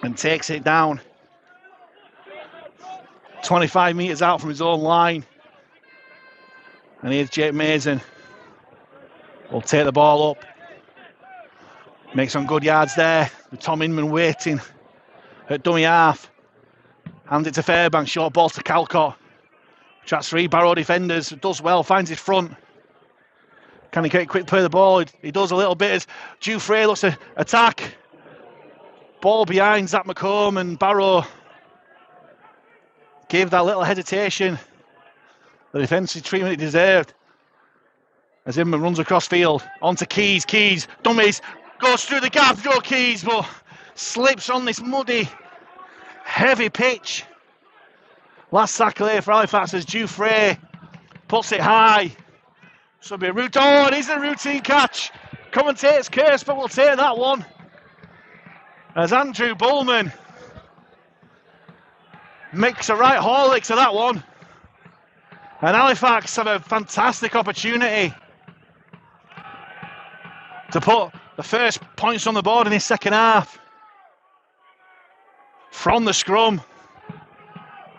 and takes it down. 25 metres out from his own line. And here's Jake Mason. Will take the ball up. Make some good yards there. With Tom Inman waiting at dummy half. Hands it to Fairbank. Short ball to Calcott. Tracks 3 Barrow defenders. Does well. Finds his front. Can he get a quick play of the ball? He does a little bit as Dufresne looks to attack. Ball behind Zach McComb, and Barrow gave that little hesitation the defensive treatment it deserved. As Inman runs across field, onto Keys. Keys, dummies, goes through the gap, Joe Keys, but slips on this muddy, heavy pitch. Last tackle here for Halifax as Dufresne puts it high. So be a route. Oh, it is a routine catch. Commentator's curse, but we'll take that one. As Andrew Bullman makes a right Horlicks of that one. And Halifax have a fantastic opportunity to put the first points on the board in his second half. From the scrum.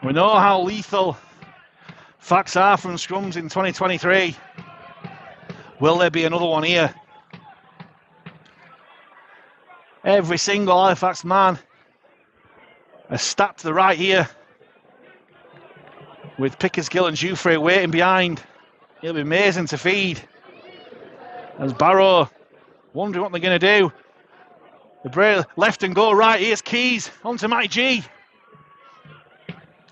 We know how lethal Halifax are from scrums in 2023. Will there be another one here? Every single Halifax man has stacked to the right here, with Pickersgill and Jouffre waiting behind. It'll be amazing to feed. As Barrow wondering what they're going to do. The break left and go right. Here's Keys onto Matty G.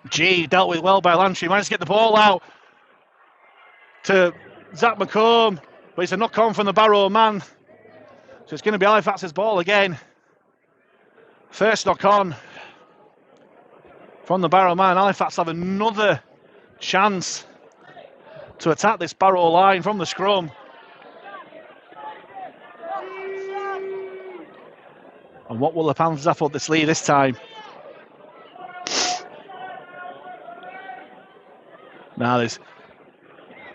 G dealt with well by Lantry. Managed to get the ball out to Zach McComb, but it's a knock on from the Barrow man. So it's going to be Halifax's ball again. First knock on from the Barrow man. Halifax have another chance to attack this Barrow line from the scrum. And what will the Panthers have up the sleeve this time? Now there's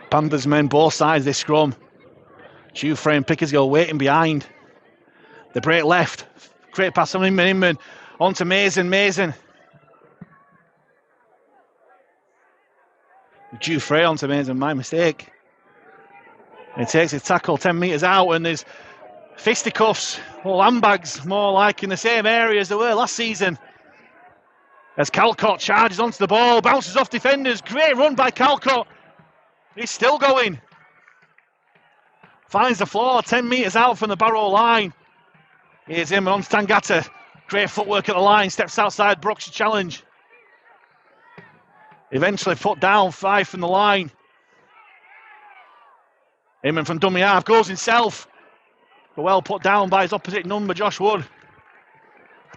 Panthers men both sides of this scrum. Jouffre and Pickersgill waiting behind. The break left. Great pass from Inman. On to Mason. Jouffre on to Mason, my mistake. He takes his tackle 10 metres out, and there's fisticuffs or handbags more like in the same area as they were last season. As Calcott charges onto the ball, bounces off defenders. Great run by Calcott. He's still going. Finds the floor 10 metres out from the Barrow line. Here's him on Tangata. Great footwork at the line. Steps outside Brooks' challenge. Eventually put down 5 from the line. Inman from dummy half goes himself. But well put down by his opposite number, Josh Wood.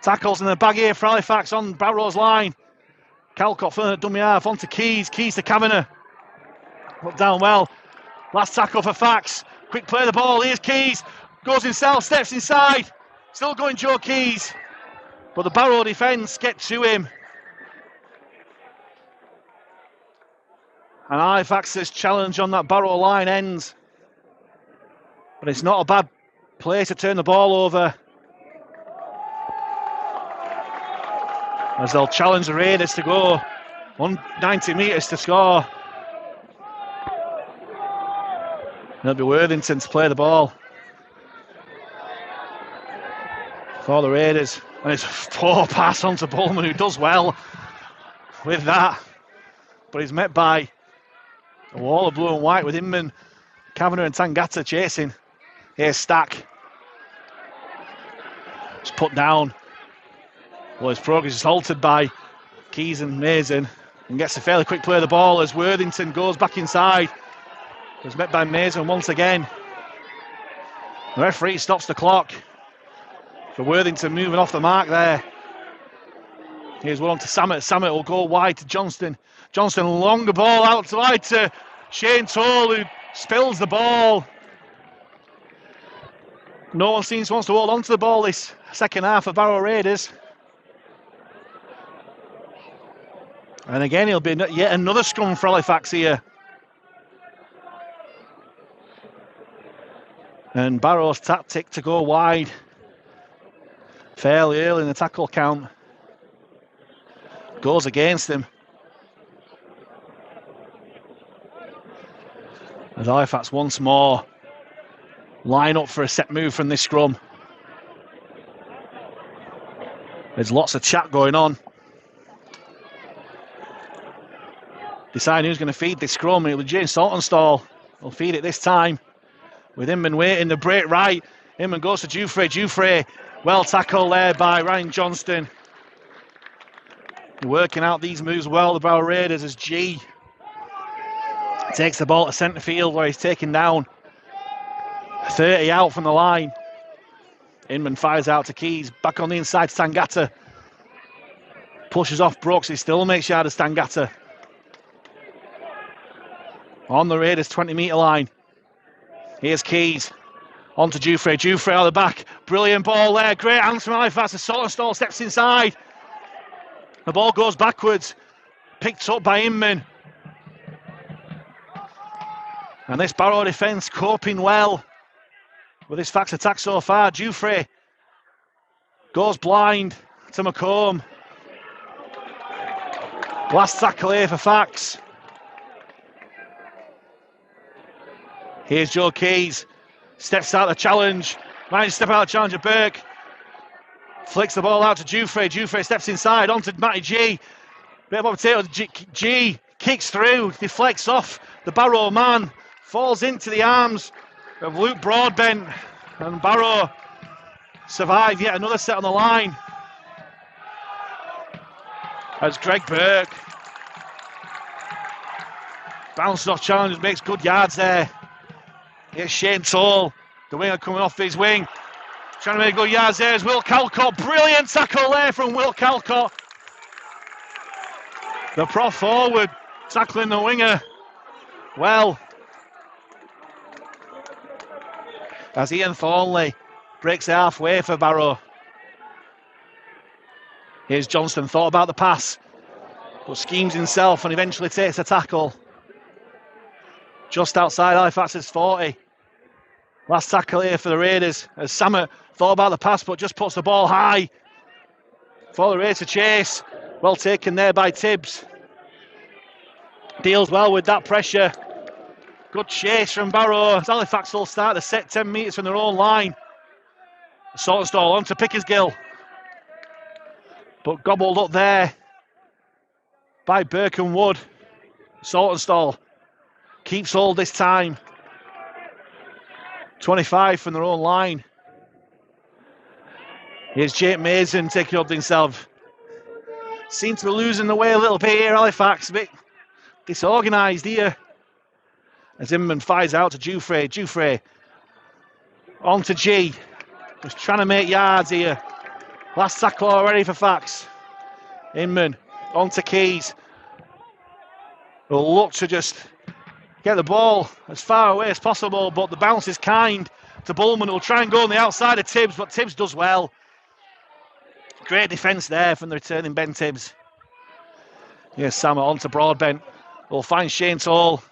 Tackles in the bag here for Halifax on Barrow's line. Calcott from the dummy half onto Keys. Keys to Kavanagh. Put down well. Last tackle for Fax. Quick play of the ball. Here's Keys. Goes himself, steps inside. Still going Joe Keys. But the Barrow defence get to him. And Halifax's challenge on that Barrow line ends. But it's not a bad play to turn the ball over. As they'll challenge the Raiders to go 190 metres to score. It'll be Worthington to play the ball for the Raiders. And it's a poor pass onto Bullman, who does well with that. But he's met by a wall of blue and white with Inman, Kavanagh and Tangata chasing. Here's Stack. It's put down. Well, his progress is halted by Keys and Mason, and gets a fairly quick play of the ball as Worthington goes back inside. It's met by Mason once again. The referee stops the clock for Worthington moving off the mark there. Here's one on to Samet. Samet will go wide to Johnston. Johnston, longer ball out wide to Shane Toll, who spills the ball. No one seems to want to hold on to the ball this second half of Barrow Raiders. And again, it'll be yet another scrum for Halifax here. And Barrow's tactic to go wide fairly early in the tackle count goes against him. As Halifax once more line up for a set move from this scrum. There's lots of chat going on. Deciding who's going to feed this scrum. It was James Saltonstall will feed it this time. With Inman waiting, the break right. Inman goes to Jouffre. Jouffre, well tackled there by Ryan Johnston. Working out these moves well, the Barrow Raiders, as G takes the ball to centre field where he's taken down 30 out from the line. Inman fires out to Keys. Back on the inside to Tangata. Pushes off Brooks. He still makes yard of Tangata. On the Raiders 20 metre line. Here's Keys. On to Jouffre. Jouffre out the back. Brilliant ball there. Great hands from Halifax. Saltonstall steps inside. The ball goes backwards. Picked up by Inman. And this Barrow defence coping well with his Fax attack so far. Jufrey goes blind to McComb. Last tackle here for Fax. Here's Joe Keys. Steps out the challenge. Manages to step out the challenge of Burke. Flicks the ball out to Jufrey. Jufrey steps inside onto Matty G. Bit of a potato. G kicks through. Deflects off the Barrow man. Falls into the arms of Luke Broadbent. And Barrow survive yet another set on the line. As Greg Burke bounces off challenges, makes good yards there. Here's Shane Toll, the winger coming off his wing. Trying to make good yards there is Will Calcott. Brilliant tackle there from Will Calcott. The prop forward tackling the winger well. As Ian Thornley breaks it halfway for Barrow. Here's Johnston, thought about the pass, but schemes himself and eventually takes a tackle. Just outside Halifax's 40. Last tackle here for the Raiders as Samet thought about the pass but just puts the ball high for the Raiders to chase. Well taken there by Tibbs. Deals well with that pressure. Good chase from Barrow as Halifax will start the set 10 metres from their own line. Saltonstall on to Pickersgill. But gobbled up there by Burke and Wood. Saltonstall keeps hold this time. 25 from their own line. Here's Jake Mason taking up himself. Seem to be losing the way a little bit here, Halifax. A bit disorganised here. As Inman fires out to Jufrey. Jufrey on to G. Just trying to make yards here. Last tackle already for Fax. Inman on to Keys. Will look to just get the ball as far away as possible, but the bounce is kind to Bullman, who'll try and go on the outside of Tibbs, but Tibbs does well. Great defence there from the returning Ben Tibbs. Here's Sam on to Broadbent. Will find Shane Toll.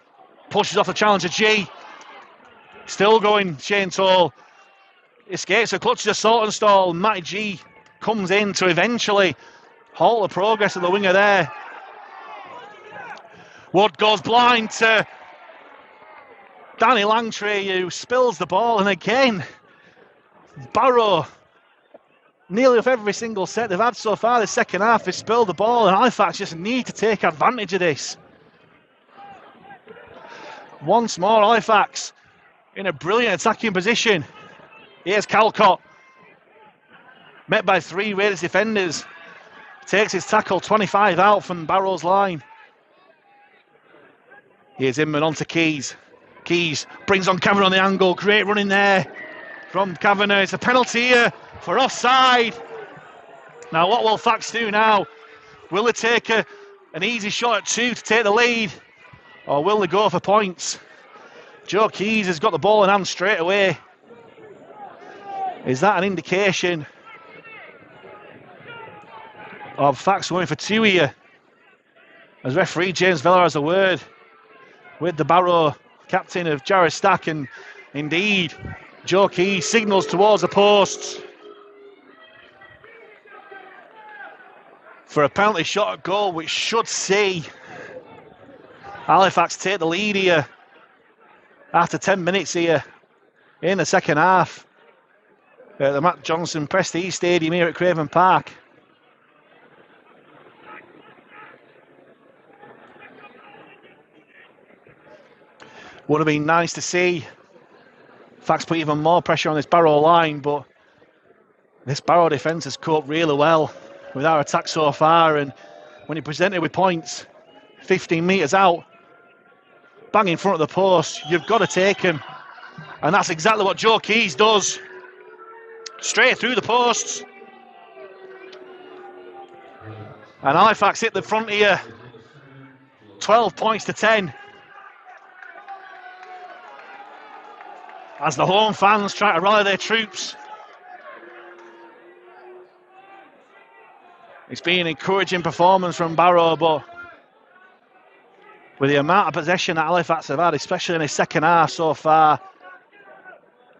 Pushes off the challenger G. Still going, Shane Toll. Escapes the clutches of Saltonstall. Matty G comes in to eventually halt the progress of the winger there. Wood goes blind to Danny Langtree, who spills the ball, and again Barrow, nearly off every single set they've had so far this second half, they spilled the ball, and Halifax just need to take advantage of this. Once more Halifax in a brilliant attacking position. Here's Calcott, met by 3 Raiders defenders, takes his tackle 25 out from Barrow's line. Here's Inman on to Keys. Keys brings on Kavanagh on the angle. Great running there from Kavanagh. It's a penalty here for offside. Now what will Fax do now? Will they take an easy shot at 2 to take the lead? Or will they go for points? Joe Keys has got the ball in hand straight away. Is that an indication of Fax going for 2 here? As referee James Vella has a word with the Barrow captain of Jarrah Stack, and indeed Joe Keys signals towards the posts for a penalty shot at goal, which should see Halifax take the lead here after 10 minutes here in the second half at the Matt Johnson Prestige Stadium here at Craven Park. Would have been nice to see Fax put even more pressure on this Barrow line, but this Barrow defence has coped really well with our attack so far, and when you're presented with points 15 metres out, bang in front of the post, you've got to take him. And that's exactly what Joe Keys does. Straight through the posts. And Halifax hit the front here. 12 points to 10. As the home fans try to rally their troops. It's been an encouraging performance from Barrow, but with the amount of possession that Halifax have had, especially in the second half so far,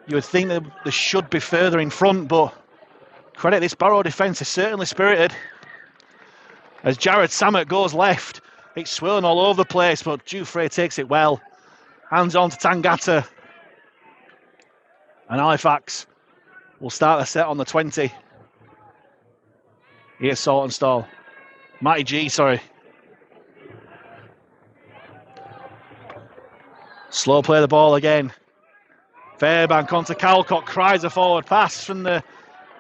You would think that they should be further in front, but credit this Barrow defence is certainly spirited. As Jared Samet goes left, it's swirling all over the place, but Dufresne takes it well. Hands on to Tangata. And Halifax will start the set on the 20. Here's Saltonstall. Matty G, sorry. Slow play the ball again. Fairbank onto Calcott, cries a forward pass from the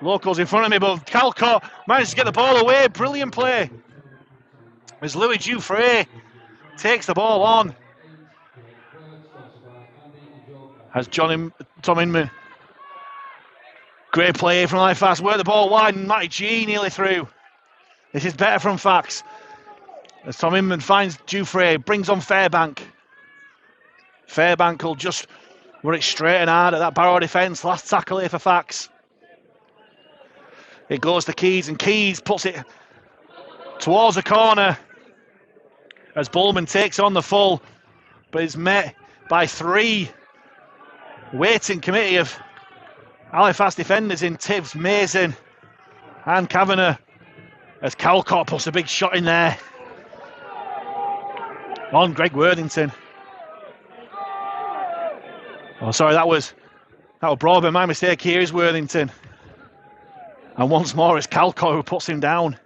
locals in front of me, but Calcott manages to get the ball away. Brilliant play. As Louis Dufresne takes the ball on. As Tom Inman. Great play from Halifax. Work the ball wide and Matty G nearly through. This is better from Fax. As Tom Inman finds Dufresne, brings on Fairbank. Fairbank will just work it straight and hard at that Barrow defence. Last tackle here for Fax. It goes to Keys, and Keys puts it towards the corner as Bullman takes on the full, but is met by three waiting committee of Halifax defenders in Tibbs, Mason and Kavanagh, as Calcott puts a big shot in there on Greg Worthington. Oh, sorry, that was Broadbent. My mistake. Here is Worthington. And once more, it's Calcott who puts him down.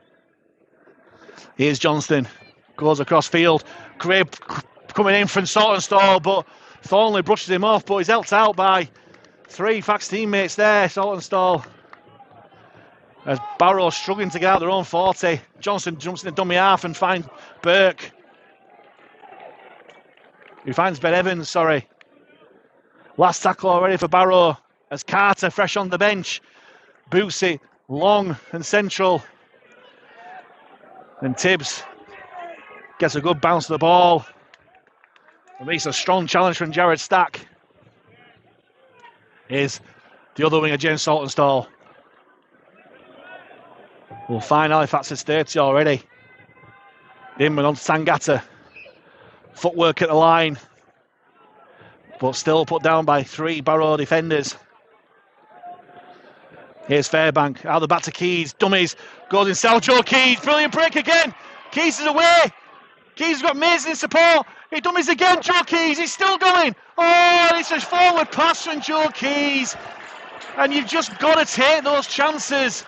Here's Johnston. Goes across field. Grabe coming in from Saltonstall, but Thornley brushes him off, but he's helped out by three Fax teammates there. Saltonstall. As Barrow struggling to get out their own 40. Johnston jumps in the dummy half and finds Burke. He finds Ben Evans, sorry. Last tackle already for Barrow as Carter fresh on the bench. Boots it long and central. And Tibbs gets a good bounce to the ball. It makes a strong challenge from Jared Stack. Here's the other winger, James Saltonstall. We'll find Halifax's 30 already. Inman on Tangata. Footwork at the line. But still put down by three Barrow defenders. Here's Fairbank, out the back to Keys, dummies, goes inside, Joe Keys, brilliant break again, Keys is away, Keys has got Mason in support, he dummies again, Joe Keys, he's still going, oh, it's a forward pass from Joe Keys, and you've just got to take those chances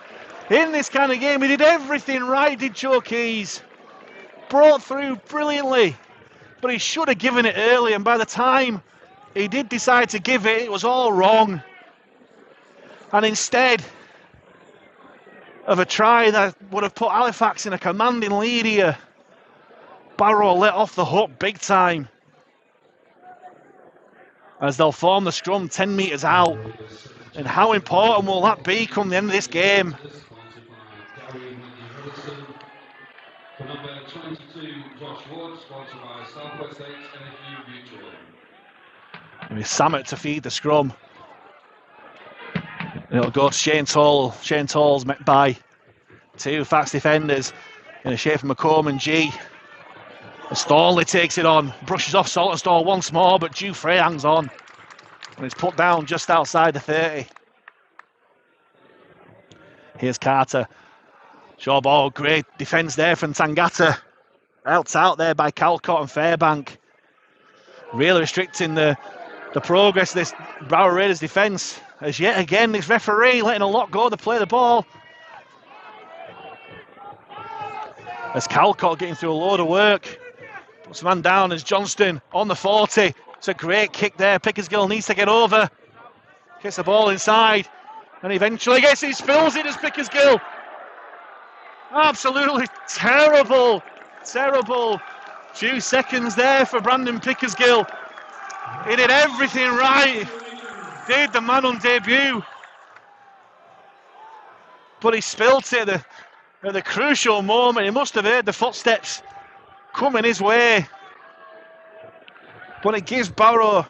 in this kind of game. He did everything right, did Joe Keys, brought through brilliantly, but he should have given it early, and by the time he did decide to give it, it was all wrong. And instead of a try that would have put Halifax in a commanding lead here, Barrow let off the hook big time. As they'll form the scrum 10 metres out. And how important will that be come the end of this game? Number 22, Josh Wood, sponsored by Southwest States NFU Mutual. And with Samet to feed the scrum. And it'll go to Shane Toll. Shane Toll's met by two Fax defenders in the shape of McComb and G. As Thornley takes it on, brushes off Saltonstall once more, but Dufresne hangs on. And it's put down just outside the 30. Here's Carter. Short ball, great defence there from Tangata. Helped out there by Calcott and Fairbank. Really restricting the progress of this Barrow Raiders defence. As yet again, this referee letting a lot go to play the ball. As Calcott getting through a load of work. Puts the man down as Johnston on the 40. It's a great kick there. Pickersgill needs to get over. Gets the ball inside. And eventually gets it, spills it as Pickersgill. Absolutely terrible, terrible few seconds there for Brandon Pickersgill. He did everything right. Did the man on debut. But he spilt it at the crucial moment. He must have heard the footsteps coming his way. But it gives Barrow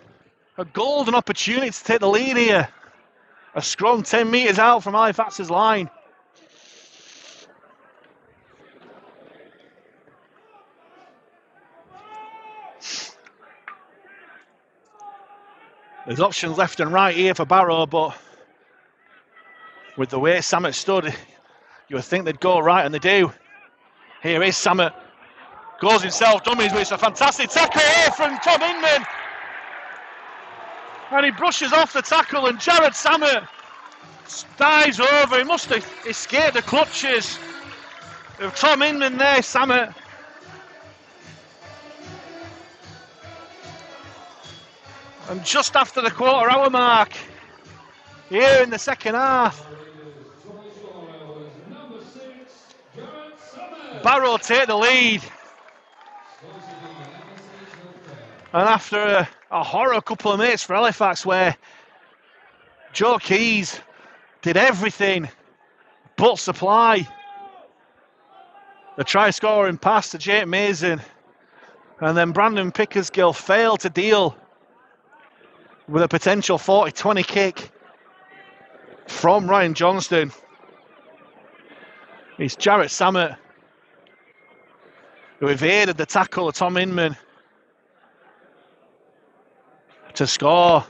a golden opportunity to take the lead here. A scrum 10 metres out from Halifax's line. There's options left and right here for Barrow, but with the way Samet stood, you would think they'd go right, and they do. Here is Samet. Goes himself, dummies, but it's a fantastic tackle here from Tom Inman. And he brushes off the tackle, and Jared Samet dives over. He must have escaped the clutches of Tom Inman there, Samet. And just after the quarter-hour mark, here in the second half, Barrow take the lead. And after a horror couple of minutes for Halifax, where Joe Keys did everything but supply the try-scoring pass to Jake Mason, and then Brandon Pickersgill failed to deal with a potential 40-20 kick from Ryan Johnston. It's Jarrett Samet who evaded the tackle of Tom Inman to score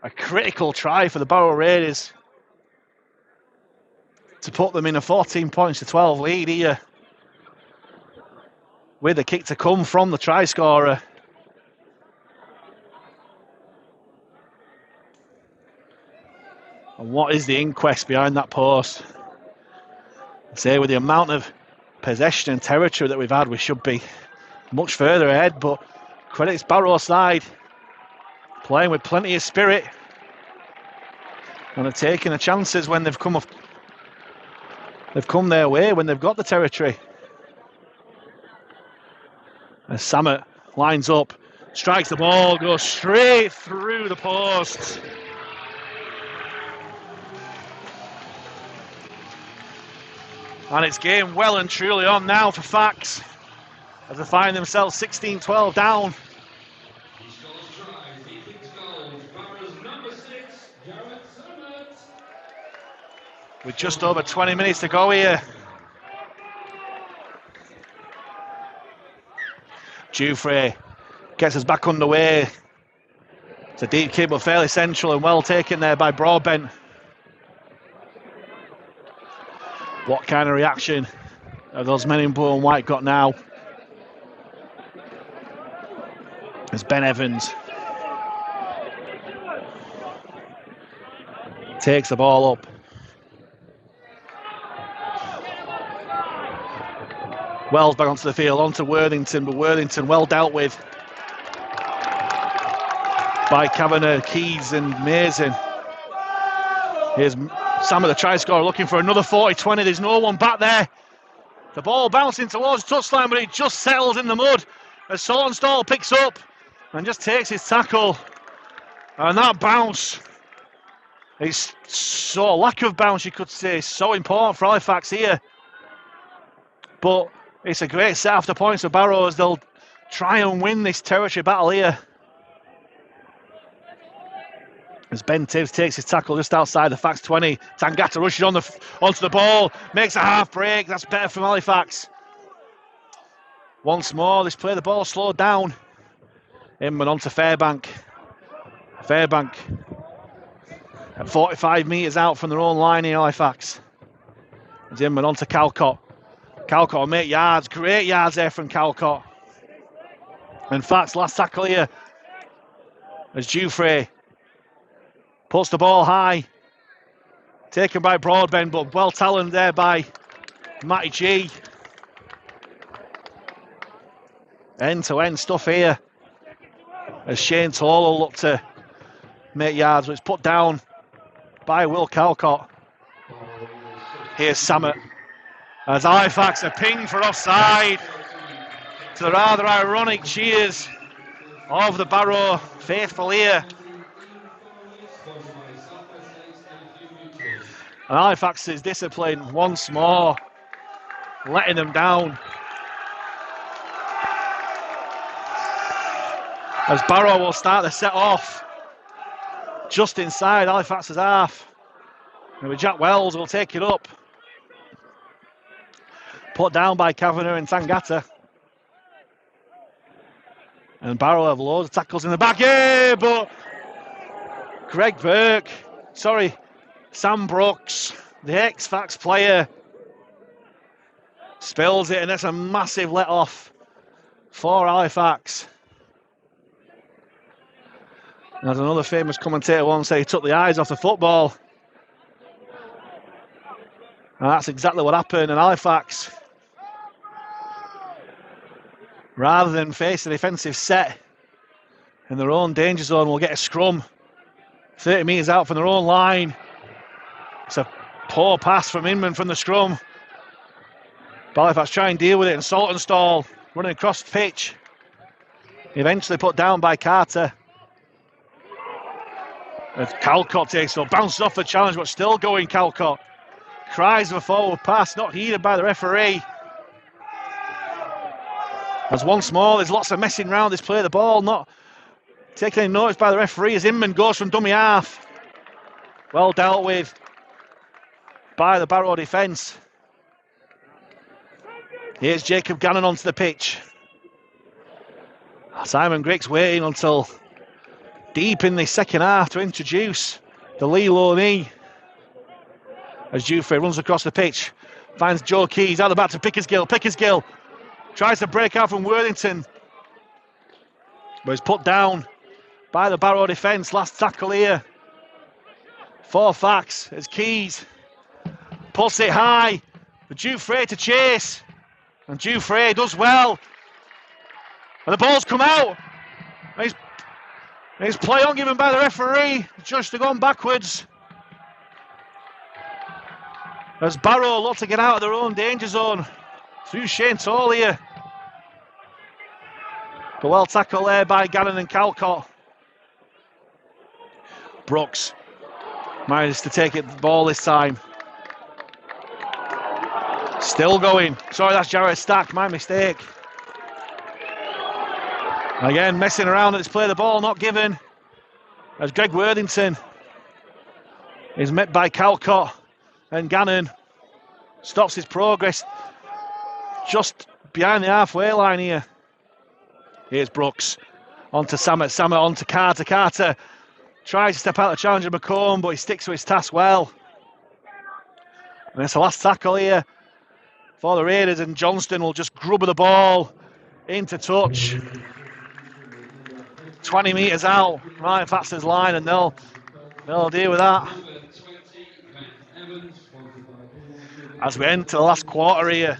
a critical try for the Barrow Raiders to put them in a 14-12 lead here, with a kick to come from the try scorer. And what is the inquest behind that post? I say, with the amount of possession and territory that we've had, we should be much further ahead, but credits Barrow's side, playing with plenty of spirit and are taking the chances when they've come their way, when they've got the territory. As Samet lines up, strikes the ball, goes straight through the post. And it's game well and truly on now for Fax, as they find themselves 16-12 down. With just over 20 minutes to go here. Jufrey gets us back underway. It's a deep kick, but fairly central and well taken there by Broadbent. What kind of reaction have those men in blue and white got now? As Ben Evans takes the ball up. Wells back onto the field, onto Worthington, but Worthington well dealt with by Kavanagh, Keys and Mason. Here's Sam at the try scorer looking for another 40-20. There's no one back there. The ball bouncing towards the touchline, but it just settles in the mud as Solonstall picks up and just takes his tackle. And that bounce is so, lack of bounce you could say, is so important for Halifax here. But it's a great set after points for Barrow as they'll try and win this territory battle here. As Ben Tibbs takes his tackle just outside the Fax 20. Tangata rushes onto the ball, makes a half break. That's better from Halifax. Once more, this play, the ball slowed down. Inman onto Fairbank. Fairbank at 45 metres out from their own line in Halifax. As Inman onto Calcott. Calcott will make yards, great yards there from Calcott. And Fax last tackle here as Jufrey puts the ball high, taken by Broadbent, but well talented there by Matty G. End-to-end stuff here as Shane Toller looked to make yards, but it's put down by Will Calcott. Here's Samet as Halifax are pinged for offside to the rather ironic cheers of the Barrow faithful here. And Halifax's discipline once more letting them down. As Barrow will start the set off just inside Halifax's half. And with Jack Wells will take it up. Put down by Kavanagh and Tangata. And Barrow have loads of tackles in the back. Yeah, but Sam Brooks, the X-Fax player, spills it, and that's a massive let-off for Halifax. As another famous commentator once said, he took the eyes off the football. And that's exactly what happened, and Halifax, rather than face a defensive set in their own danger zone, will get a scrum 30 metres out from their own line. It's a poor pass from Inman from the scrum. Halifax try and deal with it, and Saltonstall running across the pitch. Eventually put down by Carter. As Calcott takes it, bounces off the challenge, but still going. Calcott cries for a forward pass, not heeded by the referee. As once more, there's lots of messing around this play. The ball not taking any notice by the referee as Inman goes from dummy half. Well dealt with by the Barrow defence. Here's Jacob Gannon onto the pitch. Simon Griggs waiting until deep in the second half to introduce the Lee low knee. As Jufrey runs across the pitch, finds Joe Keys out the back to Pickersgill. Pickersgill tries to break out from Worthington, but is put down by the Barrow defence. Last tackle here for Fax as Keys pulls it high for Jufrey to chase, and Jufrey does well. And the ball's come out. He's play on given by the referee, just to go on backwards. As Barrow look to get out of their own danger zone through Shane Toll here. But well tackled there by Gannon and Calcott. Brooks manages to take it the ball this time. Still going. Sorry, that's Jared Stack, my mistake. Again, messing around at this play, the ball not given. As Greg Worthington is met by Calcott, and Gannon stops his progress just behind the halfway line here. Here's Brooks onto Samet, Samet onto Carter. Carter tries to step out the challenger McComb, but he sticks to his task well. And it's the last tackle here for the Raiders, and Johnston will just grub the ball into touch. 20 metres out, right past his line, and they'll deal with that. As we enter the last quarter here,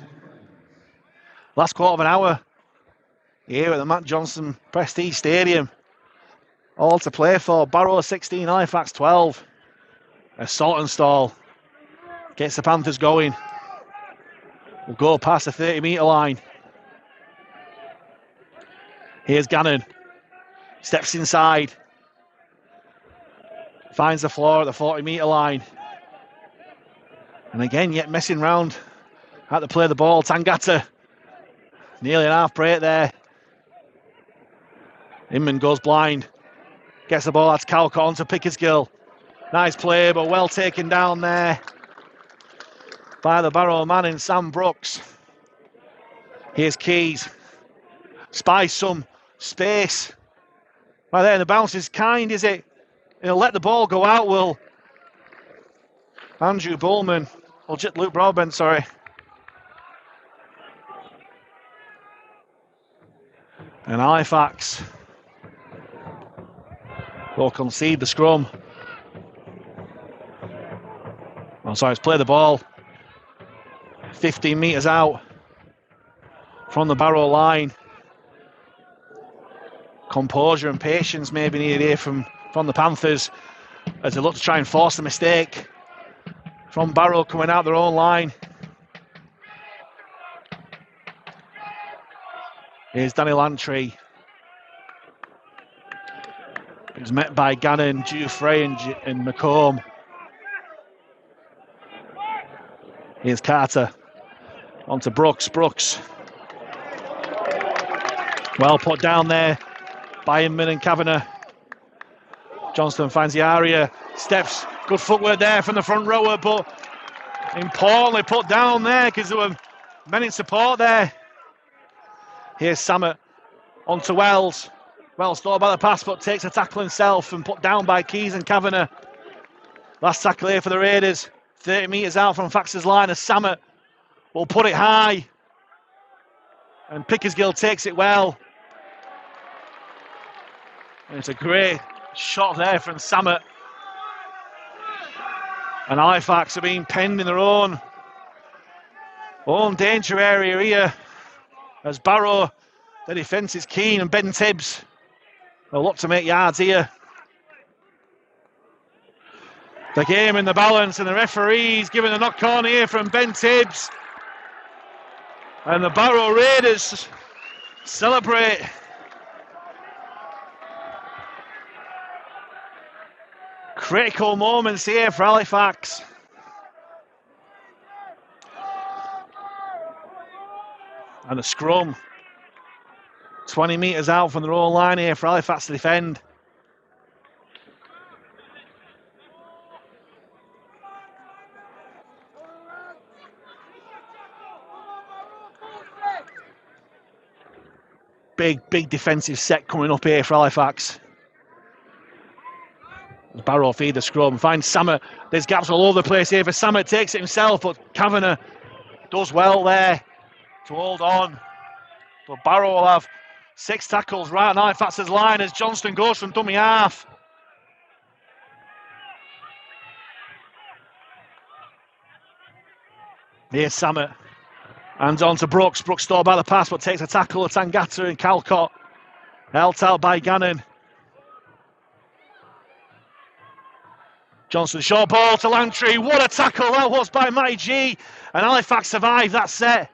last quarter of an hour here at the Matt Johnson Prestige Stadium. All to play for. Barrow 16, Halifax 12. As Saltonstall gets the Panthers going. We'll go past the 30 metre line. Here's Gannon. Steps inside. Finds the floor at the 40 metre line. And again, yet messing around at the play of the ball. Tangata. Nearly an half break there. Inman goes blind. Gets the ball, that's Calcott onto Pickersgill. Nice play, but well taken down there by the Barrow man in Sam Brooks. Here's Keys. Spies some space. Right there, and the bounce is kind, is it? He'll let the ball go out, will Andrew Bullman. Or Luke Broadbent, sorry. And Halifax will concede the scrum. Oh, sorry, it's play the ball 15 metres out from the Barrow line. Composure and patience may be needed here from the Panthers as they look to try and force the mistake from Barrow coming out their own line. Here's Danny Lantry. He's met by Gannon, Jufrey and McComb. Here's Carter. Onto Brooks. Brooks. Well put down there by Inman and Kavanagh. Johnston finds the area. Steps. Good footwork there from the front rower, but importantly put down there because there were men in support there. Here's Samet onto Wells. Well stored by the pass, but takes a tackle himself and put down by Keys and Kavanagh. Last tackle here for the Raiders. 30 metres out from Fax's line as Samet will put it high. And Pickersgill takes it well. And it's a great shot there from Samet. And Halifax are being penned in their own danger area here. As Barrow, the defence is keen, and Ben Tibbs will look to make yards here. The game in the balance, and the referee's giving a knock on here from Ben Tibbs. And the Barrow Raiders celebrate. Critical moments here for Halifax. And a scrum. 20 metres out from their own line here for Halifax to defend. Big defensive set coming up here for Halifax. Barrow feed the scrum, finds Samet. There's gaps all over the place here for Samet. Takes it himself, but Kavanagh does well there to hold on. But Barrow will have 6 tackles right on Halifax's line as Johnston goes from dummy half. Here's Samet. Hands on to Brooks. Brooks stored by the pass, but takes a tackle at Tangata and Calcott. Held out by Gannon. Johnson, short ball to Lantry. What a tackle that was by Matty G. And Halifax survived that set.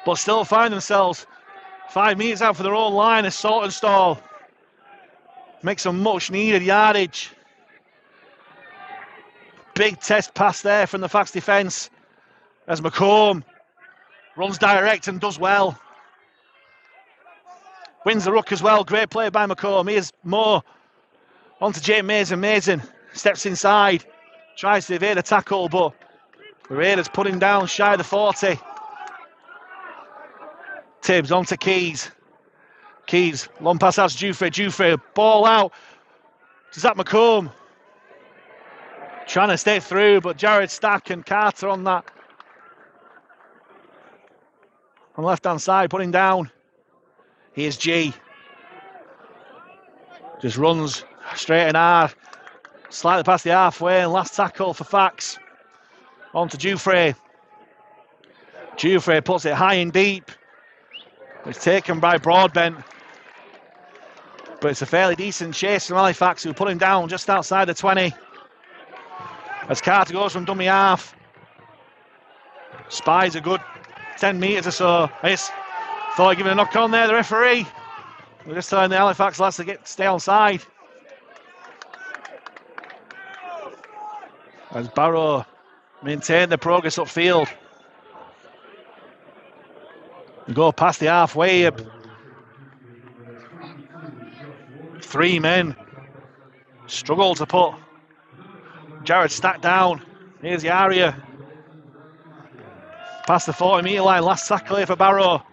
But still find themselves 5 metres out for their own line as Saltonstall makes some much needed yardage. Big test pass there from the Fax defence as McComb runs direct and does well. Wins the ruck as well. Great play by McComb. Here's Moore onto Jake Mason. Mason steps inside, tries to evade a tackle, but the Raiders put him down shy of the 40. Tibbs onto Keys. Keys, long pass out to Jufrey. Jufrey, ball out to Zach McComb. Trying to stay through, but Jared Stack and Carter on that. On the left-hand side, putting down. Here's G. Just runs straight and hard. Slightly past the halfway, and last tackle for Fax. On to Jufrey. Jufrey puts it high and deep. It's taken by Broadbent. But it's a fairly decent chase from Halifax, who put him down just outside the 20. As Carter goes from dummy half. Spies a good 10 metres or so. Yes. Thought he'd given a knock on there, the referee. We're just telling the Halifax lads to stay on side. As Barrow maintain the progress upfield. And go past the halfway. 3 men struggle to put Jared Stack down. Here's the area. Past the 40 metre line. Last tackle here for Barrow.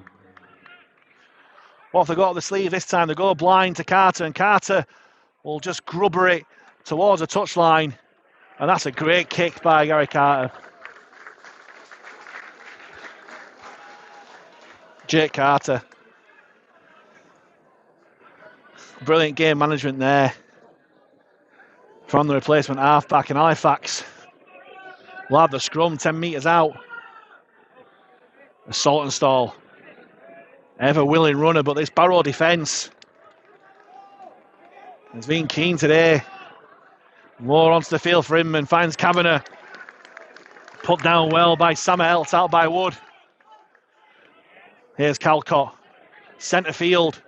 What have they got up the sleeve this time? They go blind to Carter, and Carter will just grubber it towards the touchline. And that's a great kick by Gary Carter. Jake Carter. Brilliant game management there from the replacement halfback in Halifax. We'll have the scrum 10 metres out. A Saltonstall. Ever willing runner, but this Barrow defence has been keen today. More onto the field for him and finds Kavanagh. Put down well by Samet, helped out by Wood. Here's Calcott. Centre field.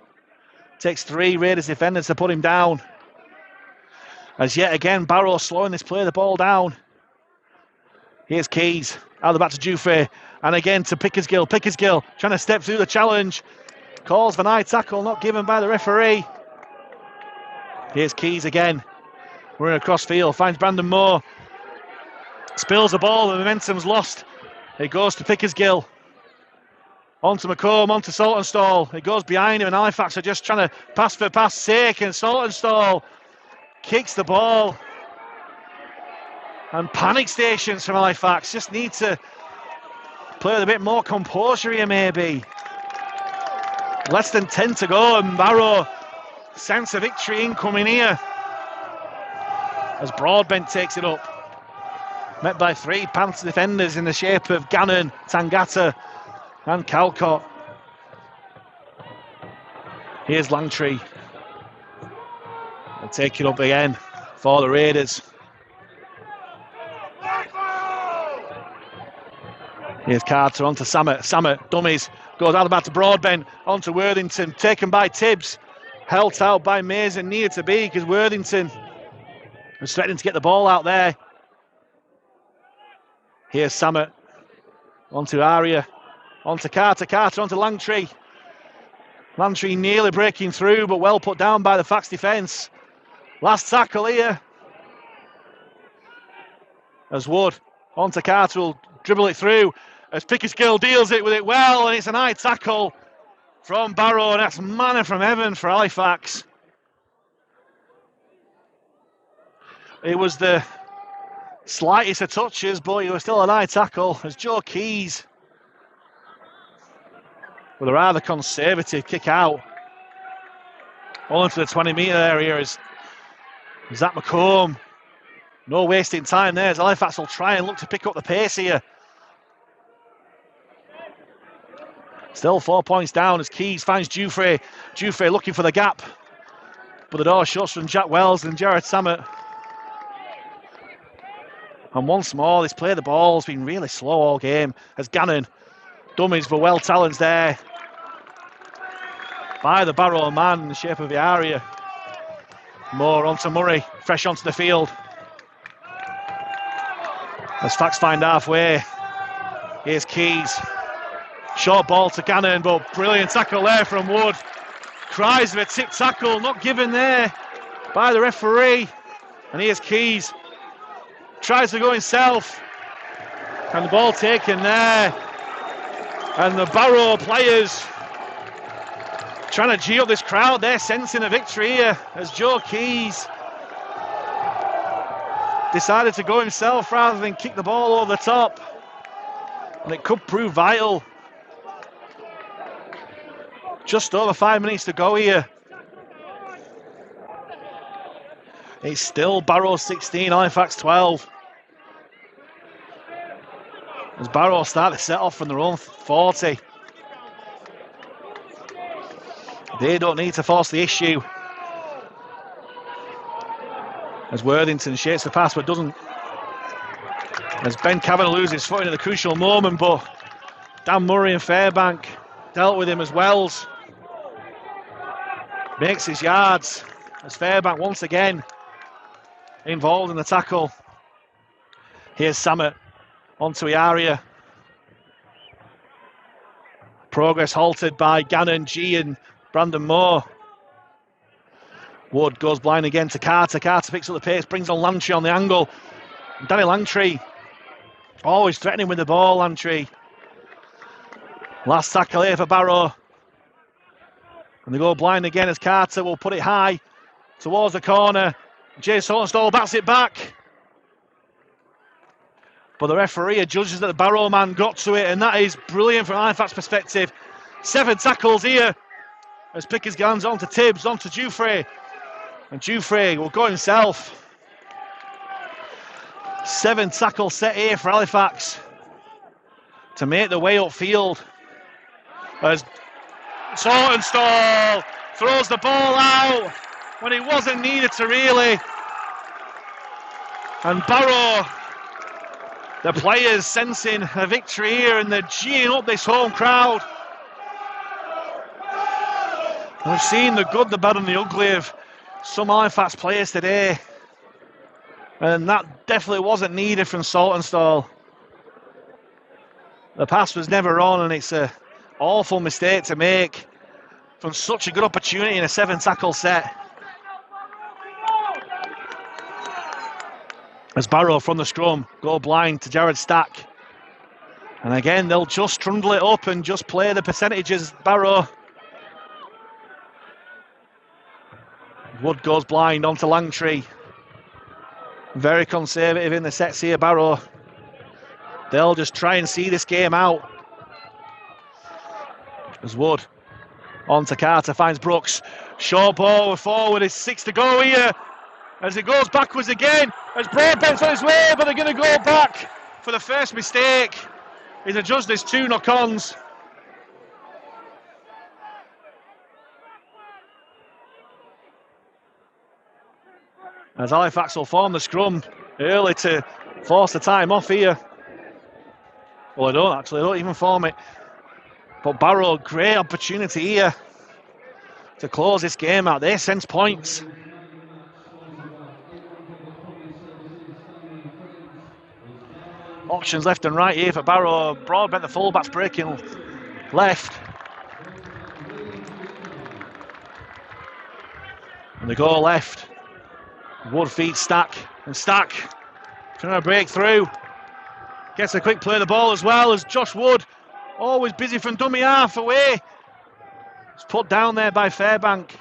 Takes 3 Raiders defenders to put him down. As yet again, Barrow slowing this play, the ball down. Here's Keys. Out the back to Jufrey. And again to Pickersgill. Pickersgill trying to step through the challenge. Calls for an high tackle, not given by the referee. Here's Keys again. Running across field. Finds Brandon Moore. Spills the ball. The momentum's lost. It goes to Pickersgill. On to McComb, on to Saltonstall. It goes behind him, and Halifax are just trying to pass for pass sake, and Saltonstall kicks the ball. And panic stations from Halifax. Just need to play with a bit more composure here, maybe. Less than 10 to go, and Barrow sense of victory incoming here. As Broadbent takes it up. Met by 3 Panthers defenders in the shape of Gannon, Tangata and Calcott. Here's Langtree. And take it up again for the Raiders. Here's Carter on to Samet. Samet dummies. Goes out the back to Broadbent. On to Worthington. Taken by Tibbs. Held out by Mason. Needed to be because Worthington was threatening to get the ball out there. Here's Samet. On to Aria. On to Carter. Carter on to Langtree. Langtree nearly breaking through, but well put down by the Fax defence. Last tackle here. As Wood. On to Carter. Will dribble it through. As Pickersgill deals it with it well, and it's an high tackle from Barrow, and that's manna from heaven for Halifax. It was the slightest of touches, but it was still an high tackle as Joe Keys, with a rather conservative kick out, all into the 20-metre area is Zach McComb. No wasting time there as Halifax will try and look to pick up the pace here. Still 4 points down as Keys finds Dufresne. Dufresne looking for the gap, but the door shuts from Jack Wells and Jared Samet. And once more, this play of the ball's been really slow all game as Gannon dummies for well talents there by the Barrow man in the shape of the area. Moore onto Murray, fresh onto the field. As Fax find halfway, here's Keys. Short ball to Gannon, but brilliant tackle there from Wood. Cries of a tip tackle, not given there by the referee. And here's Keys. Tries to go himself. And the ball taken there. And the Barrow players trying to G up this crowd. They're sensing a victory here as Joe Keys decided to go himself rather than kick the ball over the top. And it could prove vital. Just over 5 minutes to go here. It's still Barrow 16, Halifax 12. As Barrow start to set off from their own 40. They don't need to force the issue. As Worthington shakes the pass but doesn't. As Ben Kavanagh loses his footing at the crucial moment, but Dan Murray and Fairbank dealt with him as Wells makes his yards. As Fairbank once again involved in the tackle. Here's Samet onto Iaria. Progress halted by Gannon, G and Brandon Moore. Wood goes blind again to Carter. Carter picks up the pace, brings on Langtree on the angle. And Danny Langtree always threatening with the ball, Langtree. Last tackle here for Barrow. And they go blind again as Carter will put it high towards the corner. Jay Saltonstall bats it back. But the referee judges that the Barrow man got to it, and that is brilliant from Halifax perspective. 7 tackles here as Pickers guns on to Tibbs, on to Dufresne. And Dufresne will go himself. 7 tackle set here for Halifax to make the way upfield. As Saltonstall throws the ball out when it wasn't needed to really. And Barrow, the players sensing a victory here and they're geeing up this home crowd. And we've seen the good, the bad and the ugly of some Halifax players today. And that definitely wasn't needed from Saltonstall. The pass was never on and it's an awful mistake to make from such a good opportunity in a 7 tackle set. As Barrow from the scrum go blind to Jared Stack. And again, they'll just trundle it up and just play the percentages, Barrow. Wood goes blind onto Langtree. Very conservative in the sets here, Barrow. They'll just try and see this game out. As Wood onto Carter, finds Brooks. Short ball forward, it's 6 to go here. As it goes backwards again, as Broadbent's on his way, but they're going to go back for the first mistake. He's adjusted there's 2 knock-ons. As Halifax will form the scrum early to force the time off here. Well, they don't even form it. But Barrow, great opportunity here to close this game out. They sense points. Options left and right here for Barrow. Broadbent, the fullback's breaking left. And they go left. Wood feeds Stack. And Stack trying to break through. Gets a quick play of the ball as well as Josh Wood. Always busy from dummy half away. It's put down there by Fairbank.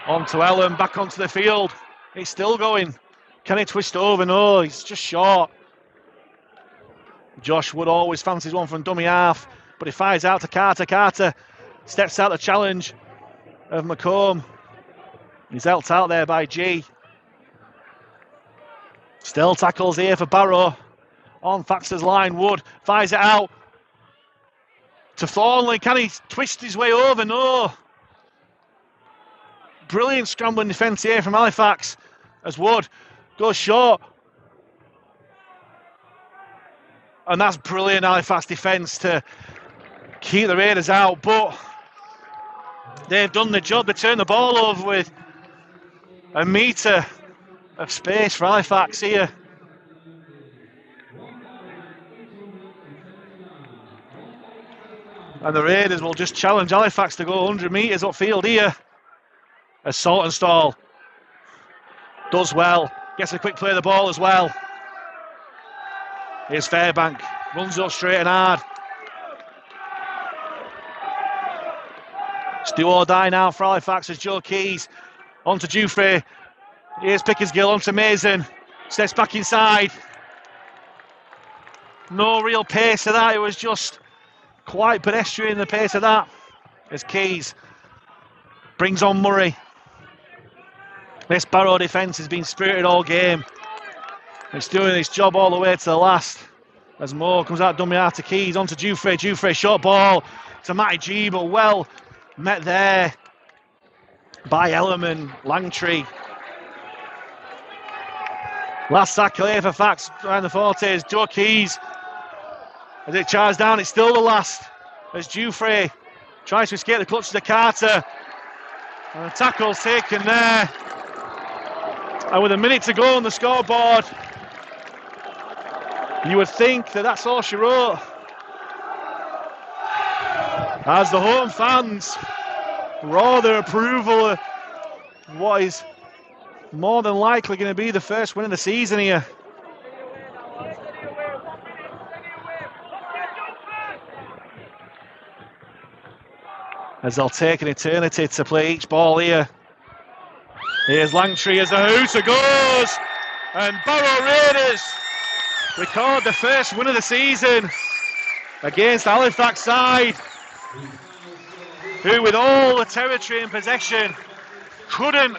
On to Ellen, back onto the field. He's still going. Can he twist over? No, he's just short. Josh Wood always fancies one from dummy half, but he fires out to Carter. Carter steps out the challenge of McComb. He's helped out there by G. Still tackles here for Barrow. On Faxter's line, Wood fires it out to Thornley. Can he twist his way over? No. Brilliant scrambling defence here from Halifax as Wood goes short. And that's brilliant Halifax defence to keep the Raiders out, but they've done the job. They turn the ball over with a metre of space for Halifax here. And the Raiders will just challenge Halifax to go 100 metres upfield here. As Saltonstall does well, gets a quick play of the ball as well. Here's Fairbank, runs up straight and hard. It's do or die now for Halifax as Joe Keys onto Dufresne. Here's Pickersgill onto Mason, steps back inside. No real pace to that, it was just quite pedestrian the pace of that. As Keys brings on Murray. This Barrow defence has been spirited all game. It's doing its job all the way to the last. As Moore comes out dummy half to Keys, onto Dufresne. Dufresne short ball to Matty G, but well met there by Ellerman, Langtree. Last tackle here for Fax behind the 40s. Joe Keys. As it charges down, it's still the last. As Dufresne tries to escape the clutches of Carter. And the tackle's taken there. And with a minute to go on the scoreboard, you would think that that's all she wrote. As the home fans roar their approval of what is more than likely going to be the first win of the season here. As they'll take an eternity to play each ball here. Here's Langtree as the hooter goes, and Barrow Raiders record the first win of the season against the Halifax side, who with all the territory in possession couldn't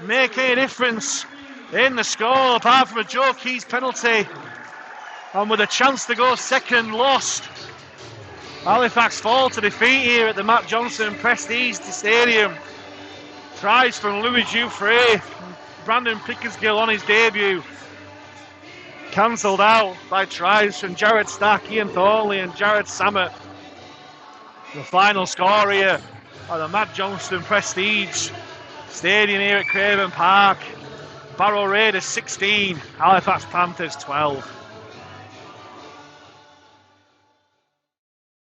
make any difference in the score apart from a Joe Keys penalty, and with a chance to go second lost. Halifax fall to defeat here at the Matt Johnson Prestige Stadium. Tries from Louis Dufresne, Brandon Pickersgill on his debut. Cancelled out by tries from Jared Stack, Ian Thornley and Jared Sammett. The final score here at the Matt Johnston Prestige Stadium here at Craven Park. Barrow Raiders 16, Halifax Panthers 12.